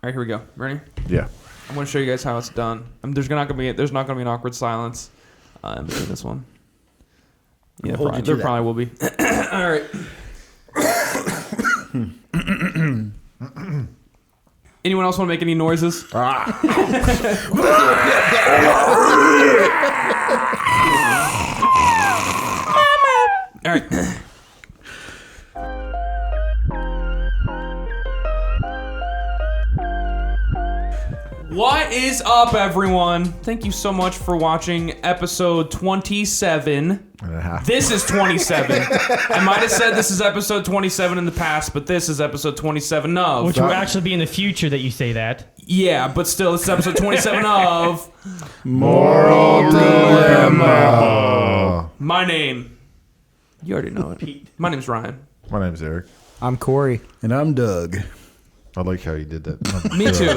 right, here we go. Ready? Yeah. I'm going to show you guys how it's done. There's not going to be an awkward silence in between this one. Yeah, there probably will be. All right. Anyone else want to make any noises? All right. What is up, everyone? Thank you so much for watching episode 27. This is 27. I might have said this is episode 27 in the past, but this is episod 27 of. Which will actually be in the future that you say that. Yeah, but still, this is episode 27 of Moral Dilemma. My name. You already know it. My name's Ryan. My name's Eric. I'm Corey. And I'm Doug. I like how you did that. Me too.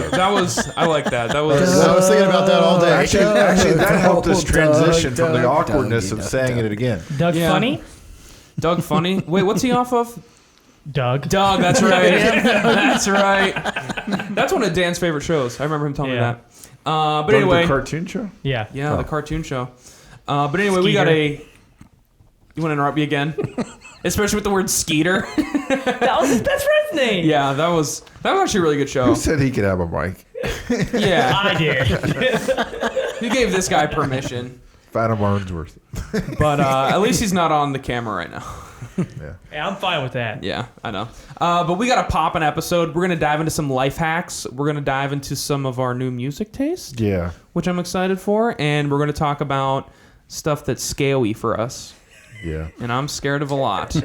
I like that. That was. I was thinking about that all day. Actually, that helped us transition from the awkwardness of saying it again. Doug Funny? Doug Funny? Wait, what's he off of? Doug, that's right. That's right. That's one of Dan's favorite shows. I remember him telling me that. But anyway. The cartoon show? Yeah. Yeah, the cartoon show. But anyway, we got a... You want to interrupt me again? Especially with the word Skeeter. That was his best friend's name. Yeah, that was actually a really good show. Who said he could have a mic? Yeah. I did. Who gave this guy permission? Adam Arnsworth. But at least he's not on the camera right now. Yeah, I'm fine with that. Yeah, I know. But we got a poppin' episode. We're going to dive into some life hacks. We're going to dive into some of our new music taste. Yeah. Which I'm excited for. And we're going to talk about stuff that's scary for us. Yeah. And I'm scared of a lot.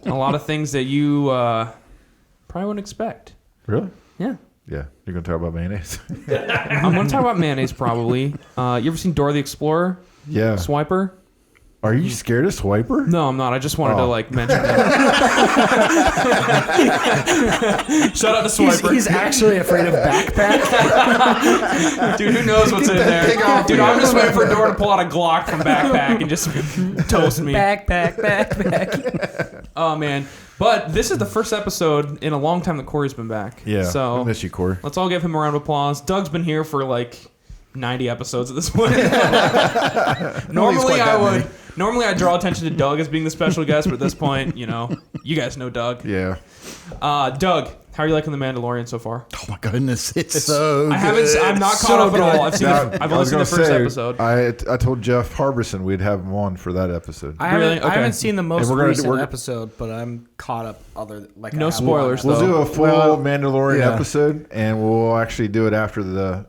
A lot of things that you probably wouldn't expect. Really? Yeah. Yeah. You're going to talk about mayonnaise? I'm going to talk about mayonnaise probably. You ever seen Dora the Explorer? Yeah. Swiper? Are you scared of Swiper? No, I'm not. I just wanted to mention that. Shout out to Swiper. He's actually afraid of backpack. Dude, who knows what's in there? Dude, I'm just waiting for Dora to pull out a Glock from backpack and just toast me. Backpack. Oh, man. But this is the first episode in a long time that Corey's been back. Yeah. So I miss you, Corey. Let's all give him a round of applause. Doug's been here for 90 episodes at this point. Normally I draw attention to Doug as being the special guest, but at this point, you guys know Doug. Yeah. Doug, how are you liking The Mandalorian so far? Oh my goodness, it's so good. I'm not caught up at all. I've only seen the first episode. I told Jeff Harbison we'd have him on for that episode. I haven't seen the most recent episode, but I'm caught up. No spoilers. We'll do a full Mandalorian episode, and we'll actually do it after the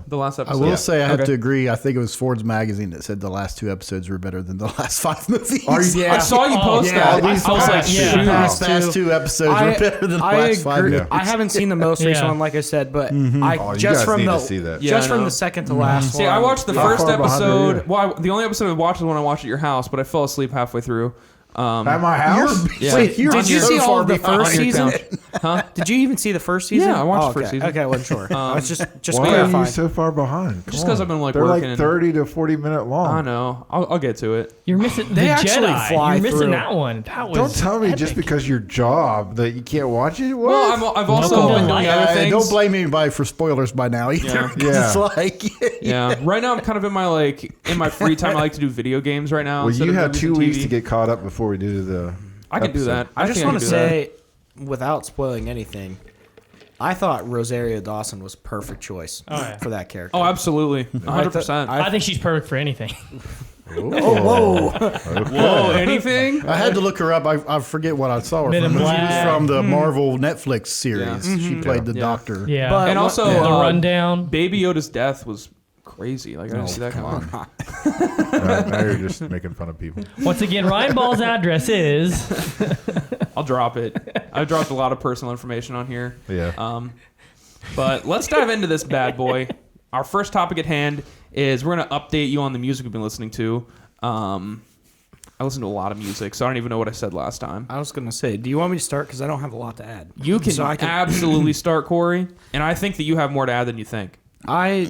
last episode. I will say I have to agree. I think it was Ford's magazine that said the last 2 episodes were better than the last 5 movies. I saw you post that. These past 2 episodes were better than the last 5 movies. I haven't seen the most recent one, like I said, but just from the second to last one. See, I watched the first episode. Well, the only episode I watched was when I watched at your house, but I fell asleep halfway through. At my house? Wait, did you see all of the first season? Huh? Did you even see the first season? Yeah, I watched the first season. Okay, I wasn't sure. I was just Why clarifying. are you so far behind? Just because I've been They're working. They're 30 to 40 minute long. I know. I'll get to it. You're missing the They actually Jedi. fly You're missing through. that one. That was Don't tell me epic. just because your job that you can't watch it. What? Well, I've also been doing other things. Don't blame anybody for spoilers by now either. Yeah. It's Right now, I'm kind of in my free time. I like to do video games right now. Well, you had movies 2 and weeks TV. to get caught up before we do the. I can do that. I just think want to can do that. say, without spoiling anything, I thought Rosario Dawson was a perfect choice for that character. Oh, absolutely, 100%. I think she's perfect for anything. Whoa! Whoa! Anything? I had to look her up. I forget what I saw her Men in from. She was Black. from the Marvel Netflix series. Yeah. She played the doctor. Yeah. But And also, the rundown. Baby Yoda's death was crazy. I didn't see that coming. Now you're just making fun of people. Once again, Ryan Ball's address is. I'll drop it. I've dropped a lot of personal information on here. Yeah. But let's dive into this bad boy. Our first topic at hand is we're going to update you on the music we've been listening to. I listen to a lot of music, so I don't even know what I said last time. I was gonna say, do you want me to start? Because I don't have a lot to add. You can absolutely start, Corey, and I think that you have more to add than you think. I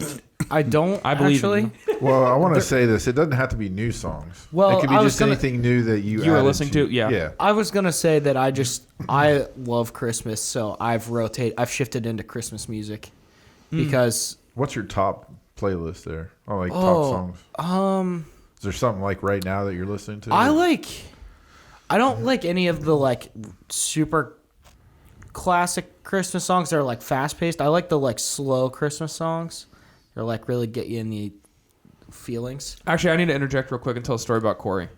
I don't. I believe actually. in you. Well, I want to say this. It doesn't have to be new songs. Well, it could be I was just gonna- anything new that you were added listening to. Yeah. Yeah. I was gonna say that I love Christmas, so I've shifted into Christmas music because What's your top playlist there? Oh, like top songs. Is there something like right now that you're listening to? I don't like any of the like super classic Christmas songs that are like fast paced. I like the like slow Christmas songs. They're like really get you in the feelings. Actually, I need to interject real quick and tell a story about Corey.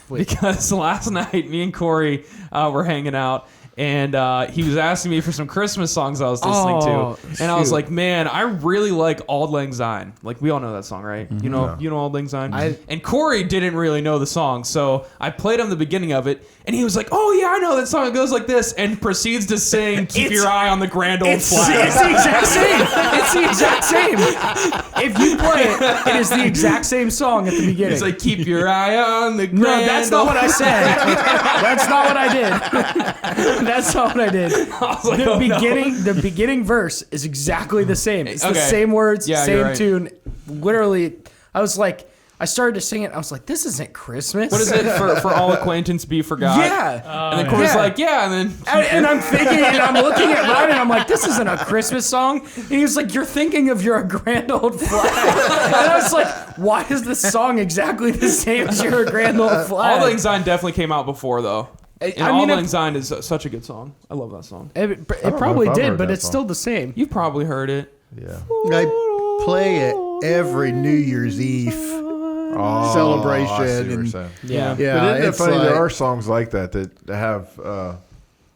Wait. Because last night, me and Corey were hanging out, and he was asking me for some Christmas songs I was listening to, and I was shoot. like, "Man, I really like Auld Lang Syne." Like we all know that song, right? You know Auld Lang Syne. And Corey didn't really know the song, so I played him the beginning of it, and he was like, "Oh yeah, I know that song. It goes like this," and proceeds to sing "Keep Your Eye on the Grand Old Flag." It's the exact same. It's the exact same. If you play it, it is the exact same song at the beginning. He's like, "Keep your eye on the grand." no, that's not what I said. That's not what I did. That's not what I did. was like, The "Oh, no." the beginning verse is exactly the same. It's the Okay. same words, Yeah, same you're right. tune. Literally, I started to sing it. I was like, this isn't Christmas. What is it for all acquaintance be forgot? Yeah. And then Corey's Yeah. like, yeah, and then And I'm thinking, and I'm looking at Ryan, and I'm like, this isn't a Christmas song. And he was like, you're thinking of Your Grand Old Flag. And I was like, why is this song exactly the same as Your Grand Old Flag? Auld Lang Syne definitely came out before though. And I mean, Auld it- Lang Syne is such a good song. I love that song. It know probably if I've did, heard but that it's song. still the same. You've probably heard it. Yeah. I play it every New Year's Eve. Oh, Celebration I see what you're and- saying. Yeah. Yeah, But isn't it it's funny? like, There are songs like that have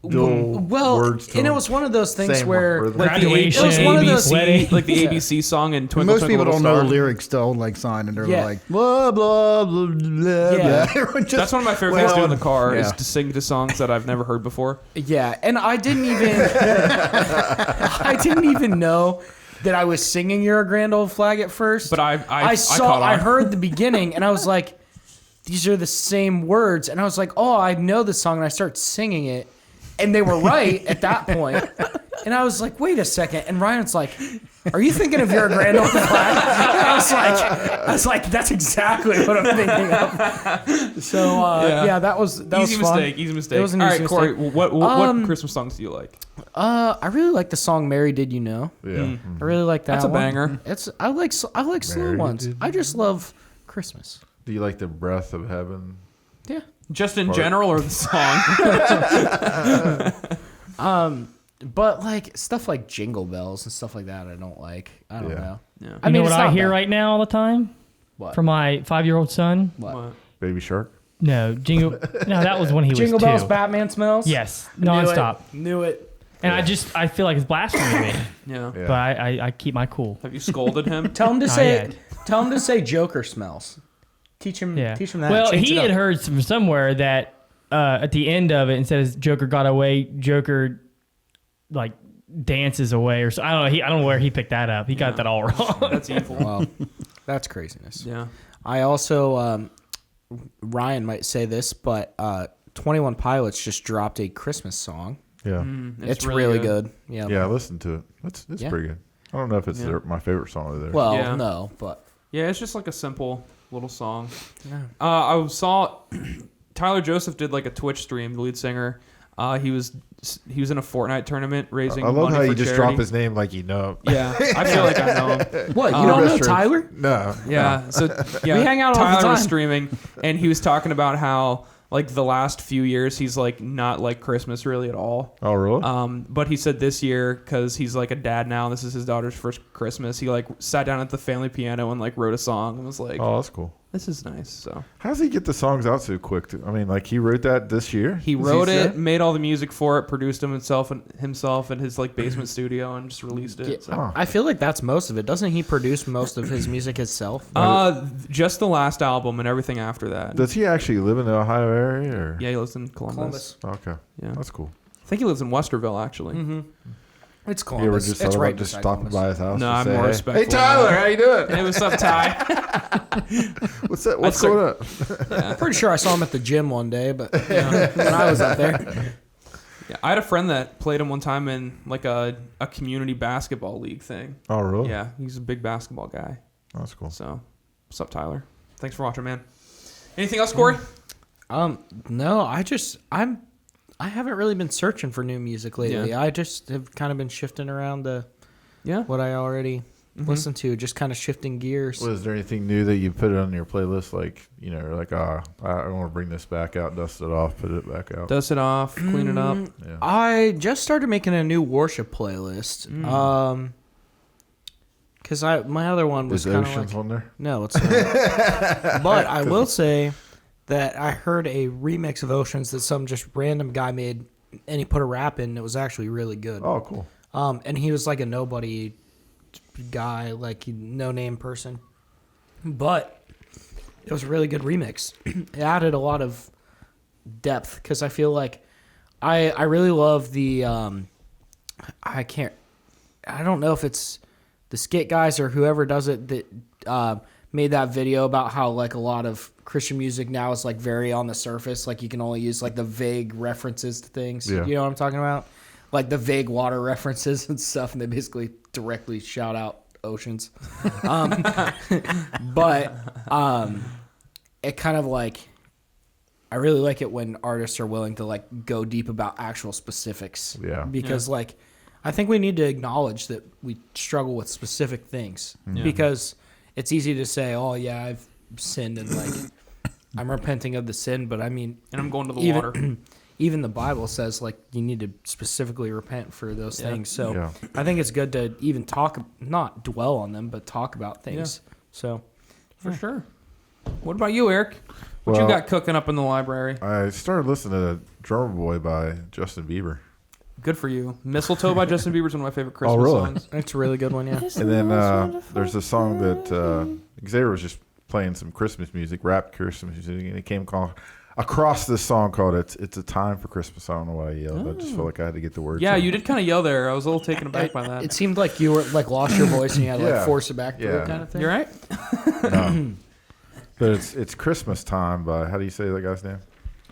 dual Well, words to and it them. was one of those things Same where rhythm. Like the Graduation, It was one of those- wedding. like the Yeah. ABC song in Twinkle most Twinkle people Little don't know Star. the lyrics to Old Lang Syne, and they're Yeah. like blah blah blah blah. Yeah. blah. Everyone just- That's one of my favorite things to do in the car is yeah. to sing to songs that I've never heard before. Yeah, and I didn't even know that I was singing Your Grand Old Flag at first. But I caught on. I heard the beginning and I was like, these are the same words, and I was like, oh, I know this song, and I start singing it, and they were right at that point. And I was like, wait a second, and Ryan's like, are you thinking of Your Grand Old Flag? And I was like, that's exactly what I'm thinking of. So yeah, that was easy was fun. mistake. Easy mistake. It was an All easy right, Corey. mistake. What Christmas songs do you like? I really like the song "Mary Did You Know." Yeah. I really like that. That's a one. banger. I like slow Mary ones. Did I just love Christmas. Do you like the breath of heaven? Yeah. Just in Or- general or the song? But like stuff like Jingle Bells and stuff like that, I don't like. I don't Yeah. know. Yeah. I You mean, know it's what I not hear bad. right now all the time What? from my 5-year-old son? What? Baby Shark? No, Jingle. No, that was when he was Jingle 2. Bells, Batman smells. Yes, Knew it. nonstop. Knew it. And I feel like it's blasphemy to me, Yeah. Yeah. but I keep my cool. Have you scolded him? Tell him to Not say. yet. Tell him to say Joker smells. Teach him. Yeah. Teach him that. Well, Change he it had up. heard from somewhere that at the end of it, instead of Joker got away, Joker like dances away, or so. I don't know. I don't know where he picked that up. He got that all wrong. That's evil. Wow, that's craziness. Yeah. I also, Ryan might say this, but 21 Pilots just dropped a Christmas song. Yeah. It's really good. Yeah. Yeah, I listened to it. It's Yeah. pretty good. I don't know if it's my favorite song of theirs. Well, Yeah. no, but Yeah, it's just like a simple little song. Yeah. I saw Tyler Joseph did like a Twitch stream, the lead singer. He was in a Fortnite tournament raising I love money how for you just charity. drop his name like you know. Yeah, I feel like I know him. what? You don't know Best friends. Tyler? No. Yeah, so yeah, We hang out all the Tyler was time. streaming, and he was talking about how like the last few years he's like not like Christmas really at all. Oh, really? But he said this year, because he's like a dad now, and this is his daughter's first Christmas, he like sat down at the family piano and like wrote a song and was like, Oh, that's cool. this is nice. So How does he get the songs out so quick? I mean, like he wrote that this year. he Is wrote sure? it, made all the music for it, produced them himself in his like basement studio, and just released it. Yeah, So. I feel like that's most of it. Doesn't he produce most of his music himself? Just the last album and everything after that. Does he actually live in the Ohio area? Or? Yeah, he lives in Columbus. Okay. Yeah. That's cool. I think he lives in Westerville actually. It's You ever Columbus. just It's thought right about just beside stopping Columbus. by his house? No, and I'm say, more hey, respectful. Hey Tyler, how you doing? Hey, what's up, Ty? What's that? What's going on? I'm pretty sure I saw him at the gym one day, but when I was up there. Yeah, I had a friend that played him one time in like a community basketball league thing. Oh, really? Yeah, he's a big basketball guy. That's cool. So, what's up, Tyler? Thanks for watching, man. Anything else, Corey? No, I haven't really been searching for new music lately. Yeah. I just have kind of been shifting around to what I already listen to, just kind of shifting gears. Well, is there anything new that you put on your playlist? Like, like, I want to bring this back out, dust it off, put it back out. Dust it off, clean it up. Yeah. I just started making a new worship playlist. Because my other one was Is kind of Oceans like, on there? no, it's not. But I will say that I heard a remix of Oceans that some just random guy made, and he put a rap in, and it was actually really good. Oh, cool. And he was like a nobody guy, like no name person, but it was a really good remix. It added a lot of depth because I feel like I really love the I don't know if it's the Skit guys or whoever does it that made that video about how like a lot of Christian music now is like very on the surface, like you can only use like the vague references to things. Yeah. You know what I'm talking about? Like the vague water references and stuff, and they basically directly shout out Oceans. But it kind of like, I really like it when artists are willing to like go deep about actual specifics. Yeah. Because like, I think we need to acknowledge that we struggle with specific things because it's easy to say, oh yeah, I've sinned and like I'm repenting of the sin, but I mean, And I'm going to the water. Even the Bible says like you need to specifically repent for those things. So Yeah. I think it's good to even not dwell on them, but talk about things. So For sure. What about you, Eric? What you Well- got cooking up in the library? I started listening to Drummer Boy by Justin Bieber. Good for you. Mistletoe by Justin Bieber is one of my favorite Christmas really? songs. it's a really good one. Yeah. And then there's a song that Xavier was just playing some Christmas music, rap Christmas music, and it came across this song called "It's a Time for Christmas." I don't know why I yelled. I just felt like I had to get the words. Yeah, in. you did kind of yell there. I was a little taken aback by that. It seemed like you were like lost your voice and you had to Yeah. like force it back through Yeah. kind of thing. You're right. No. But it's Christmas time by, how do you say that guy's name?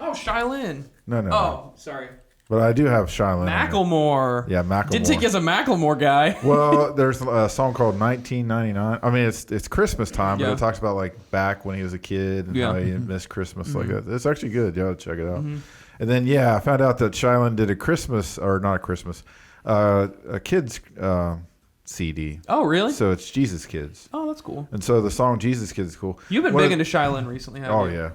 Oh, Shylin. No. Oh, sorry. But I do have Shylin. Macklemore. Yeah, Macklemore. Didn't take you as a Macklemore guy. Well, there's a song called 1999. I mean, it's Christmas time, but Yeah. it talks about like back when he was a kid and how he missed Christmas like that. It's actually good. You ought to check it out. And then I found out that Shylin did a kids CD. Oh, really? So it's Jesus Kids, Oh, that's cool. and so the song Jesus Kids is cool. You've been What big is- into Shylin recently, haven't Oh you?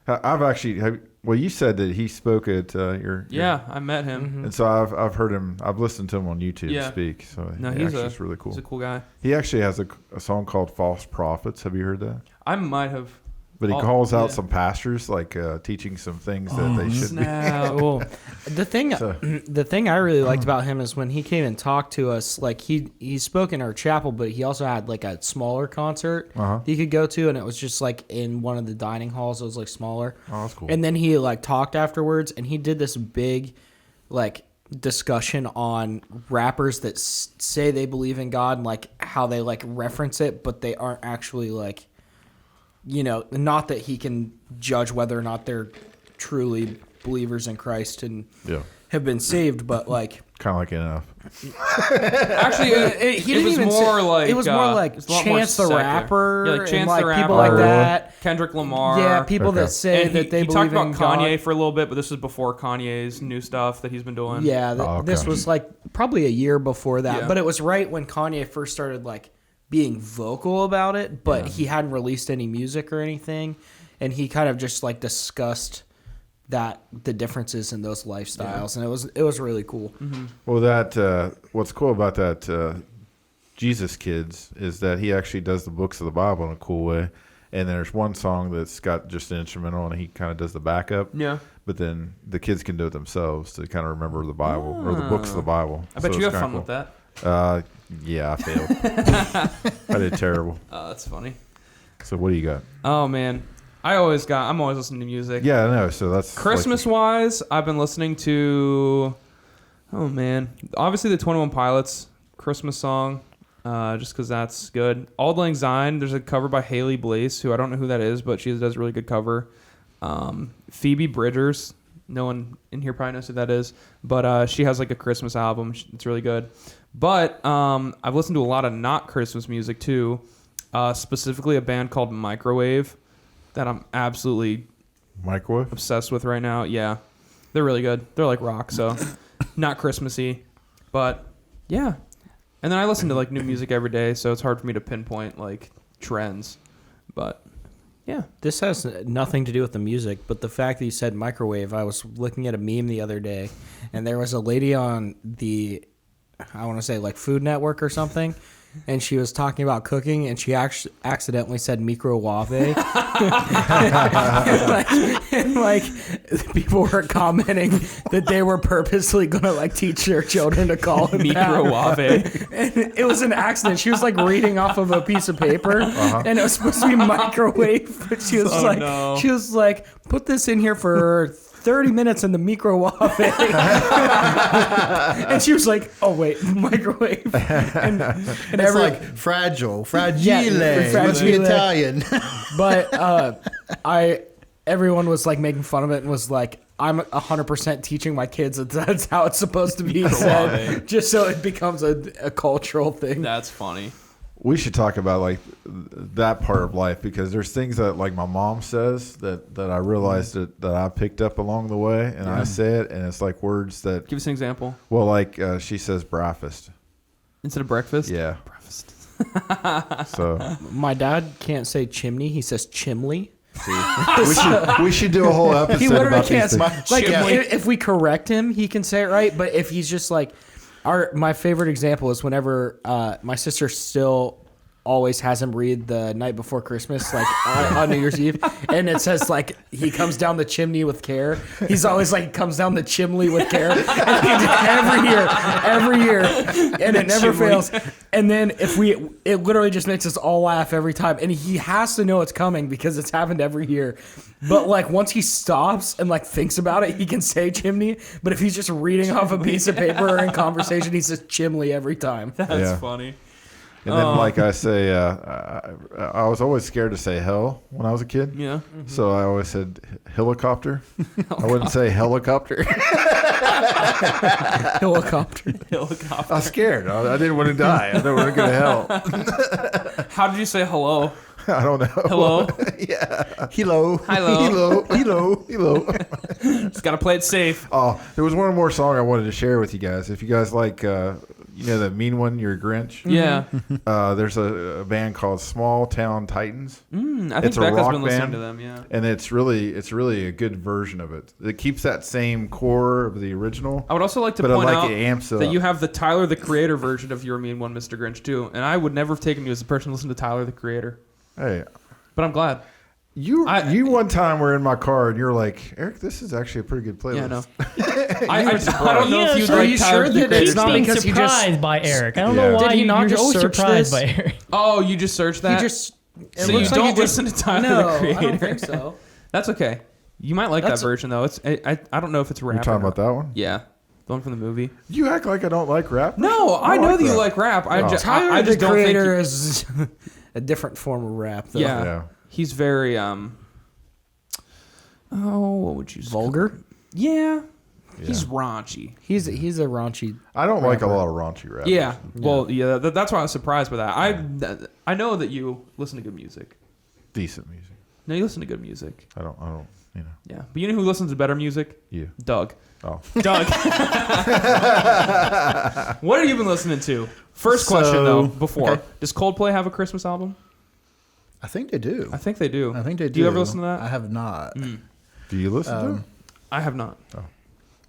yeah, I've actually. Well, you said that he spoke at your. Yeah, I met him. And so I've heard him. I've listened to him on YouTube Yeah. speak. So No, he he's actually is really cool. He's a cool guy. He actually has a song called "False Prophets." Have you heard that? I might have. But he Oh, calls out yeah. some pastors, like teaching some things that they shouldn't be. Snap. Well, the thing I really liked about him is when he came and talked to us. Like he spoke in our chapel, but he also had like a smaller concert he could go to, and it was just like in one of the dining halls. It was like smaller. Oh, that's cool. And then he like talked afterwards, and he did this big, like discussion on rappers that say they believe in God and like how they like reference it, but they aren't actually like. Not that he can judge whether or not they're truly believers in Christ and Yeah, have been saved, but like kind of like enough. Actually, it was more like it was more like it's a lot more Chance the secular. Rapper, Yeah, like and Chance like the Rapper, people like really? that. Kendrick Lamar. Yeah, people Okay. that say And that they he believe talked about in Kanye God. for a little bit, but this was before Kanye's new stuff that he's been doing. Yeah, Oh, okay. this was like probably a year before that, Yeah. but it was right when Kanye first started like being vocal about it, but he hadn't released any music or anything, and he kind of just like discussed the differences in those lifestyles, and it was really cool. Well, that what's cool about that Jesus Kids is that he actually does the books of the Bible in a cool way. And there's one song that's got just an instrumental, and he kind of does the backup. Yeah. But then the kids can do it themselves to kind of remember the Bible or the books of the Bible. I bet So you it's have kinda fun cool. with that. Yeah, I failed. I did terrible. Oh, that's funny. So what do you got? Oh man, I'm always listening to music. Yeah, I know. So that's Christmas wise, I've been listening to, oh man, obviously the 21 Pilots Christmas song, just because that's good. Auld Lang Syne, there's a cover by Haley Blaze, who I don't know who that is, but she does a really good cover. Phoebe Bridgers, No one in here probably knows who that is, but she has like a Christmas album. It's really good. But I've listened to a lot of not Christmas music too, specifically a band called Microwave that I'm absolutely Microwave? obsessed with right now. Yeah, they're really good. They're like rock, so not Christmassy, but yeah. And then I listen to like new music every day, so it's hard for me to pinpoint like trends, but yeah. This has nothing to do with the music, but the fact that you said microwave, I was looking at a meme the other day, and there was a lady on the, I want to say like Food Network or something, and she was talking about cooking, and she actually accidentally said microwave. and like people were commenting that they were purposely gonna like teach their children to call it Microwave. And it was an accident. She was like reading off of a piece of paper, and it was supposed to be microwave. But she was she was like, put this in here for 30 minutes in the microwave. And she was like, oh wait, microwave. And It's like fragile, fragile. Must be Italian. But everyone was like making fun of it and was like, I'm 100% teaching my kids that that's how it's supposed to be said, just so it becomes a cultural thing. That's funny. We should talk about like that part of life, because there's things that like my mom says that I realized that I picked up along the way, and I say it, and it's like words that, Give us an example. well, like she says breakfast. Instead of breakfast? Yeah. Breakfast. So My dad can't say chimney; he says chimley. we should do a whole episode He literally about can't. these things. Like Chimley. if we correct him, he can say it right. But if he's just like, my favorite example is whenever my sister still always has him read The Night Before Christmas, like on New Year's Eve, and it says like he comes down the chimney with care. He's always like comes down the chimney with care, and he every year, and it never fails. And then it literally just makes us all laugh every time, and he has to know it's coming because it's happened every year. But like once he stops and like thinks about it, he can say chimney. But if he's just reading off a piece of paper or in conversation, he says chimney every time. That's Yeah. funny. And then, like I say, I was always scared to say hell when I was a kid. Yeah. So I always said helicopter. I wouldn't say helicopter. Helicopter. Helicopter. I was scared. I didn't want to die. I didn't want to go to hell. How did you say hello? I don't know. Hello? Yeah. Hello. Hello. Hello. Just got to play it safe. Oh, there was one more song I wanted to share with you guys. If you guys like, you know, that mean one, You're a Grinch. Yeah. There's a band called Small Town Titans. I think It's a Becca's rock been listening band. to them, yeah. And it's really a good version of it. It keeps that same core of the original. I would also like to But I point like out it amps it that up. you have the Tyler the Creator version of You're a Mean One, Mr. Grinch, too. And I would never have taken you as a person to listen to Tyler the Creator. Hey, But I'm glad. you I- one time were in my car and you're like, Eric, this is actually a pretty good playlist. Yeah, I know. I don't know if you'd Are like you Tyler sure the that Creator. it's not being because he just- surprised by Eric. I don't Yeah. know why Did he not you're just always search surprised this? by Eric. Oh, you just searched that? He just. It So you looks like don't he just- listen to Tyler No, the Creator? I don't think so. That's okay. You might like That's- that version, though. I don't know if it's rap. You're talking or about not. that one? Yeah. The one from the movie. You act like I don't like rap. No, I know like that you rap. like rap. I Oh. just, Tyler I the just don't think Creator you- is a different form of rap, though. Yeah. Yeah. He's very what would you say? Vulgar. Yeah. He's raunchy. He's a raunchy. I don't like a lot of raunchy rap. Yeah. Well, yeah. That's why I was surprised by that. I know that you listen to good music. Decent music. No, you listen to good music. I don't, you know. Yeah. But you know who listens to better music? You. Doug. Oh. Doug. What have you been listening to? First question, though, before. okay. Does Coldplay have a Christmas album? I think they do. I think they do. I think they do. Do you ever listen to that? I have not. Do you listen to them? I have not.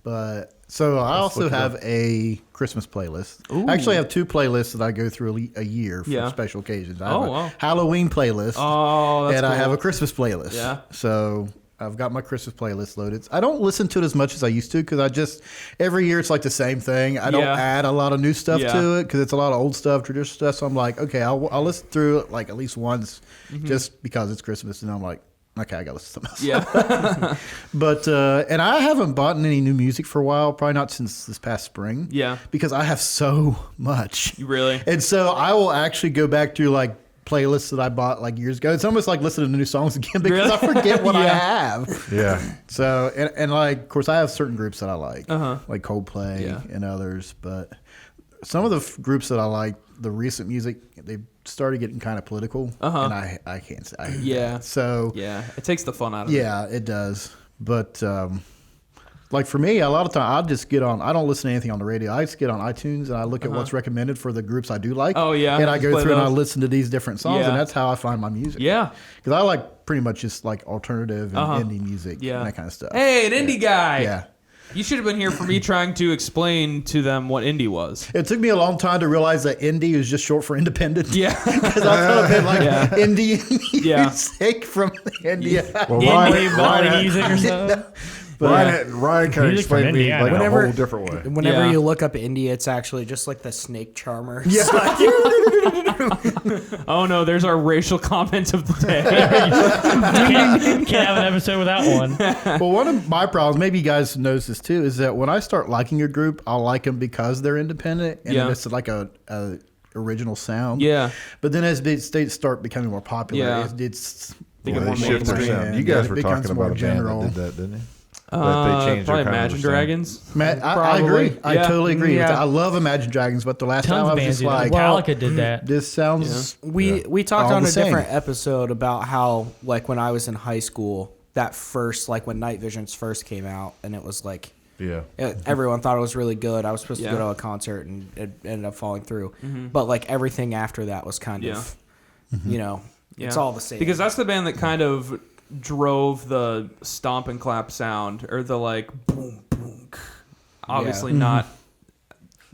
But so I also look it have a Christmas playlist. I actually have two playlists that I go through a year for Yeah. special occasions. I have Oh, a wow. Halloween playlist. Oh, that's and I cool. have a Christmas playlist. Yeah. So I've got my Christmas playlist loaded. I don't listen to it as much as I used to because I just every year it's like the same thing. I don't Yeah. add a lot of new stuff Yeah. to it because it's a lot of old stuff, traditional stuff. So I'm like, okay, I'll listen through it like at least once, just because it's Christmas, and I'm like, okay, I got to listen to something else. Yeah. But and I haven't bought any new music for a while, probably not since this past spring. Yeah. because I have so much. You really? And so I will actually go back through like playlists that I bought like years ago. It's almost like listening to new songs again because I forget what I have. Yeah. So and like of course I have certain groups that I like, like Coldplay Yeah. and others, but some of the groups that I like, the recent music, they started getting kind of political, and I can't. I hate that. So Yeah, it takes the fun out of it. yeah, it does. But like for me, a lot of time I just get on. I don't listen to anything on the radio. I just get on iTunes and I look at what's recommended for the groups I do like. Oh, yeah. and I go Play through and I those. listen to these different songs, Yeah. and that's how I find my music. Yeah. because I like pretty much just like alternative and indie music Yeah. and that kind of stuff. Hey, an indie guy. Yeah. You should have been here for me trying to explain to them what indie was. It took me a long time to realize that indie is just short for independent. Yeah. Because I thought of it like Yeah. Indian Yeah. music from India. Well, Indie Ryan, body Ryan, music or something. Ryan kind of Music from explained me Indiana. like Whenever- a whole different way. Whenever Yeah. you look up India, it's actually just like the snake charmer. Yeah. Oh no, there's our racial comment of the day. Can't have an episode without one. Well, one of my problems, maybe you guys knows this too, is that when I start liking a group, I'll like them because they're independent and Yeah. it's like a original sound. Yeah. But then as they start becoming more popular, Yeah. it's They get Well, more they shift their mainstream. sound. You guys it were becomes talking more about a general. band that did that, didn't you? That they changed Probably their kind of Imagine sound. Dragons. I Probably. agree. I Yeah. totally agree. with Yeah. that. I love Imagine Dragons, but the last Tons time I of was bands just do that. like, Metallica did that. this sounds. We talked All on the a same. different episode about how like when I was in high school, that first like when Night Visions first came out, and it was like Yeah. everyone thought it was really good. I was supposed to Yeah. go to a concert, and it ended up falling through. But like everything after that was kind of, you know, it's Yeah. all the same. Because that's the band that kind of drove the stomp and clap sound, or the like boom boom. Obviously not.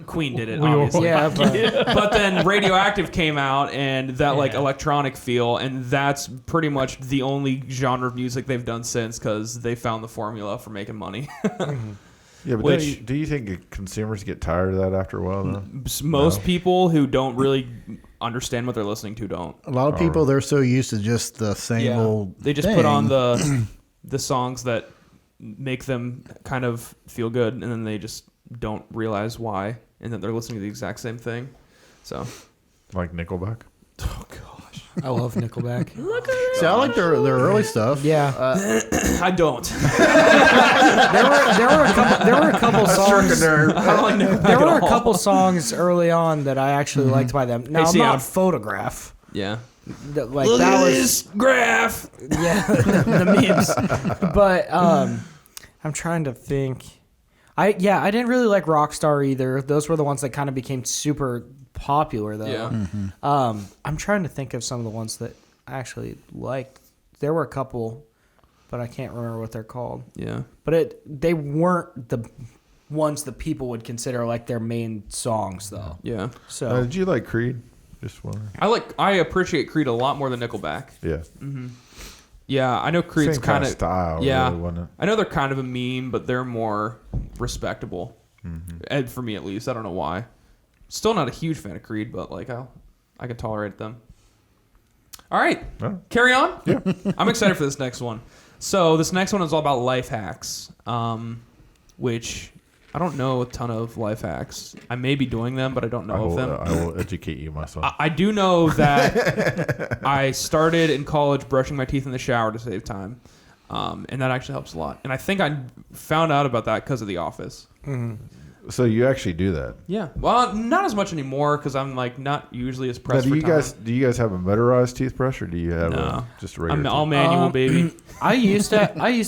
Queen did it, We were- obviously. yeah, but But then Radioactive came out, and that like electronic feel, and that's pretty much the only genre of music they've done since, because they found the formula for making money. Yeah, but Which- do you think consumers get tired of that after a while, though? Most people who don't really understand what they're listening to don't. A lot of people, they're so used to just the same old. They just put on the songs that make them kind of feel good, and then they just don't realize why, and that they're listening to the exact same thing. So, Like Nickelback? oh gosh, I love Nickelback. See, I like their early stuff. Yeah, I don't. there were a couple songs. I don't like Nickelback There at were a all. couple songs early on that I actually liked by them. Now Hey, I'm Sam. not Photograph. Yeah. Like Look that at was this graph. yeah the memes. But I'm trying to think. I didn't really like Rockstar either. Those were the ones that kind of became super popular though. Yeah. I'm trying to think of some of the ones that I actually liked. There were a couple, but I can't remember what they're called. Yeah. But they weren't the ones that people would consider like their main songs though. Yeah. So Did you like Creed? Just wondering. I appreciate Creed a lot more than Nickelback. Yeah. Yeah, I know Creed's Same kind kind of of style, Yeah, really, wasn't it? I know they're kind of a meme, but they're more respectable. And for me, at least, I don't know why. Still not a huge fan of Creed, but like I can tolerate them. All right, Oh. carry on. Yeah, I'm excited for this next one. So this next one is all about life hacks, which I don't know a ton of life hacks. I may be doing them, but I don't know of them. I will educate you myself. I do know that I started in college brushing my teeth in the shower to save time, and that actually helps a lot. And I think I found out about that because of The Office. So you actually do that? Yeah, well, not as much anymore because I'm like not usually as Now, pressed for time. do you guys have a motorized toothbrush or do you have No. just a I'm regular? all manual, baby. I used to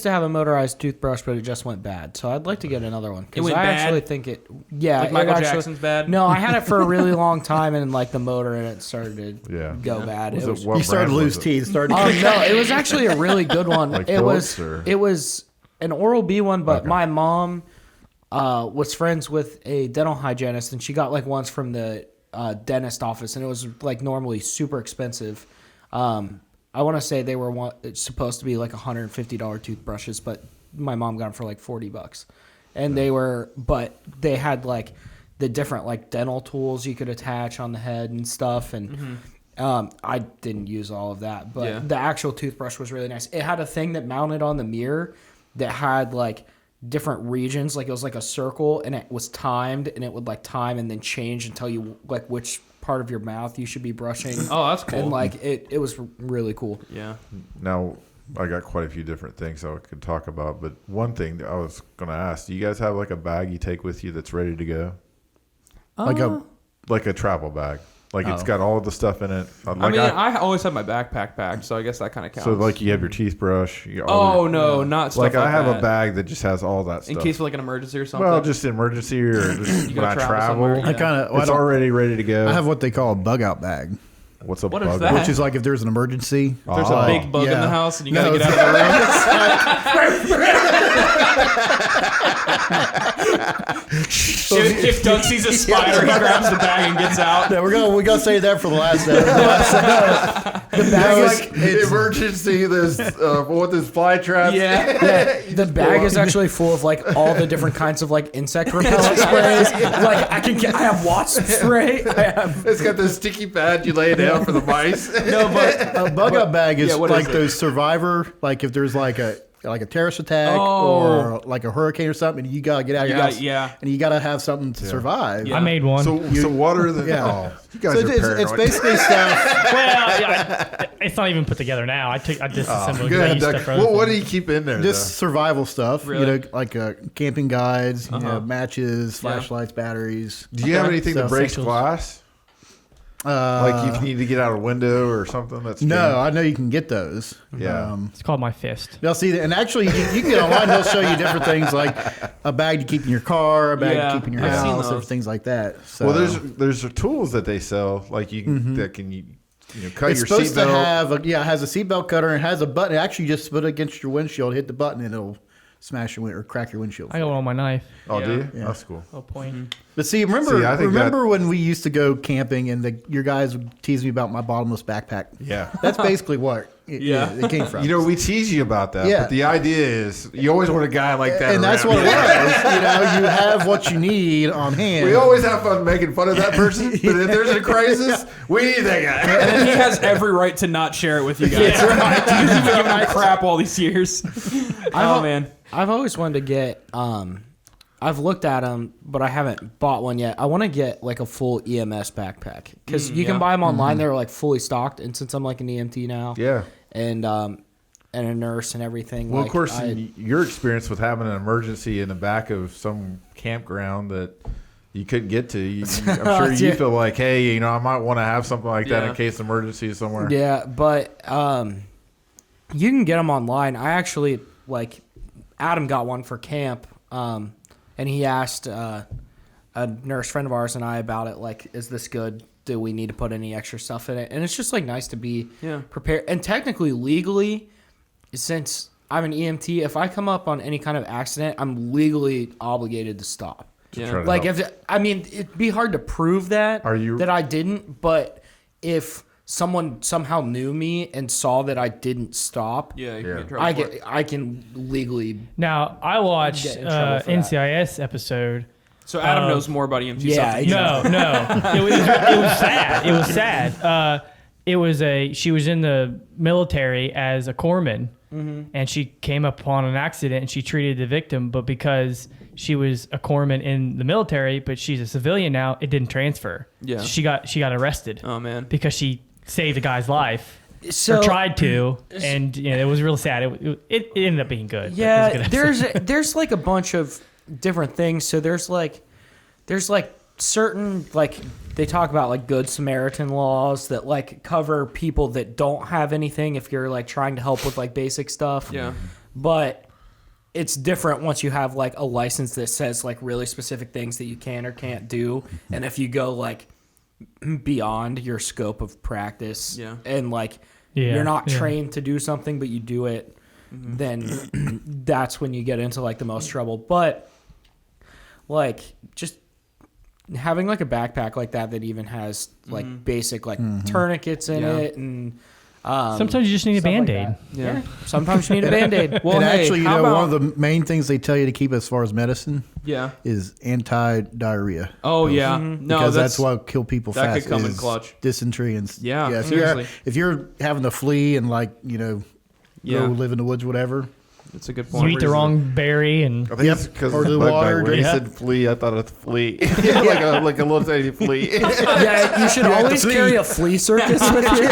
have a motorized toothbrush, but it just went bad. So I'd like to get another one It because went I bad? actually think it. Yeah, Like it Michael actually- Jackson's bad. No, I had it for a really long time, and like the motor in it started to Yeah. go bad. Was It was, what You started to brand lose was it? teeth. Started. oh no, it was actually a really good one. Like it Philips, was or- it was an Oral-B one, but Okay. my mom was friends with a dental hygienist, and she got like ones from the dentist office, and it was like normally super expensive. I want to say they were it's supposed to be like $150 toothbrushes, but my mom got them for like $40, and but they had like the different like dental tools you could attach on the head and stuff, and I didn't use all of that, but Yeah. the actual toothbrush was really nice. It had a thing that mounted on the mirror that had like different regions. Like it was like a circle, and it was timed, and it would like time and then change and tell you like which part of your mouth you should be brushing. Oh, that's cool. And like it was really cool. Yeah. Now, I got quite a few different things I could talk about, but one thing that I was going to ask, do you guys have like a bag you take with you that's ready to go? Like a travel bag. Like it's got all of the stuff in it. I always have my backpack packed, so I guess that kind of counts. So like you have your toothbrush. Not stuff like I have that. a bag that just has all that stuff. In case of like an emergency or something. Well, just emergency or just when I gotta travel travel. somewhere. I kind of. It's already ready to go. I have what they call a bug out bag, What's a What is bug? that? which is like if there's an emergency. There's a big bug in yeah. the house and you gotta No, get out of the room. If Doug sees a spider, he grabs the bag and gets out. Yeah, we're gonna save that for the last. The bag is Like emergency. There's what this fly traps. Yeah. the bag is actually full of like all the different kinds of like insect repellent sprays. Like I have wasp spray. It's got this sticky pad you lay down for the mice. No, but A bug out bag is what like is it? those survivor. Like if there's like a terrorist attack or like a hurricane or something, and you gotta get out of your house. Yeah. And you gotta have something to survive. Yeah. I made one. So what are the? Yeah. Oh, you guys So are it's paranoid. basically stuff. Well, yeah, it's not even put together now. I disassembled it. Go 'cause I ahead, used Doug. stuff for other What do things. you keep in there? Just survival stuff, Really? you know, like camping guides, you know, matches, flashlights, batteries. Do you have anything that So breaks essentials. glass? Like if you need to get out a window or something. That's No, I know you can get those. Yeah. It's called my fist. They'll see, and actually, you can get online. They'll show you different things like a bag to keep in your car, a bag Yeah, to keep in your I've seen house, those. different things like that. So, Well, there's tools that they sell like you can, that can cut it's your supposed to seatbelt. have it has a seatbelt cutter and it has a button. Actually, just put it against your windshield, hit the button, and it'll smash your or crack your windshield. I got one on my knife. Oh, do you? Yeah. That's cool. Oh, point. But see, remember See, I think when we used to go camping and your guys would tease me about my bottomless backpack? Yeah. That's basically what it came from. You know, we tease you about that, Yeah. but the idea is you always want a guy like that. and that's what around. it was. You know, you have what you need on hand. We always have fun making fun of that person, but if there's a crisis, we need that guy. And then he has every right to not share it with you guys. That's right. He's been giving him crap all these years. Oh, man. I've always wanted to get. I've looked at them, but I haven't bought one yet. I want to get like a full EMS backpack because you can buy them online. They're like fully stocked, and since I'm like an EMT now, Yeah. and a nurse and everything. Well, like, of course, your experience with having an emergency in the back of some campground that you couldn't get to, I'm sure you feel like, hey, I might want to have something like that Yeah. in case emergency is somewhere. Yeah, but you can get them online. I actually like Adam got one for camp, and he asked a nurse friend of ours and I about it. Like, is this good? Do we need to put any extra stuff in it? And it's just like nice to be prepared. And technically, legally, since I'm an EMT, if I come up on any kind of accident, I'm legally obligated to stop. Try to Like help. it'd be hard to prove that that I didn't, but if someone somehow knew me and saw that I didn't stop, Yeah, you can Yeah. get in trouble for it. I can legally. Now, I watched Get in trouble for that. NCIS episode. So Adam knows more about EMT Yeah, stuff than you know. No. It was sad. It was sad. She was in the military as a corpsman, and she came upon an accident and she treated the victim, but because she was a corpsman in the military, but she's a civilian now, it didn't transfer. Yeah. She got arrested. Oh, man. Because she saved a guy's life. So Or tried to, and it was real sad. It ended up being good. It was a yeah, good episode. there's like a bunch of different things. So there's like certain like they talk about like Good Samaritan laws that like cover people that don't have anything if you're like trying to help with like basic stuff. Yeah. But it's different once you have like a license that says like really specific things that you can or can't do, and if you go like beyond your scope of practice, and like you're not trained to do something but you do it, then that's when you get into like the most trouble. But like just having like a backpack like that even has like basic like tourniquets in it, and Sometimes you just need a stuff like Band-Aid. that. Yeah. Sometimes you need a Band-Aid. Well, and hey, actually, how one about- of the main things they tell you to keep as far as medicine Yeah. is anti-diarrhea. Oh, yeah. No, Because that's what kill people that fast. could come in is clutch. Dysentery and Yeah, seriously. if you're having to flee and go live in the woods, whatever. That's a good You point. eat the wrong berry and I think it's because Or of the the bug water bite. When you drink. said flea, I thought of flea. like a little tiny flea. Yeah, you should always carry a flea circus with you.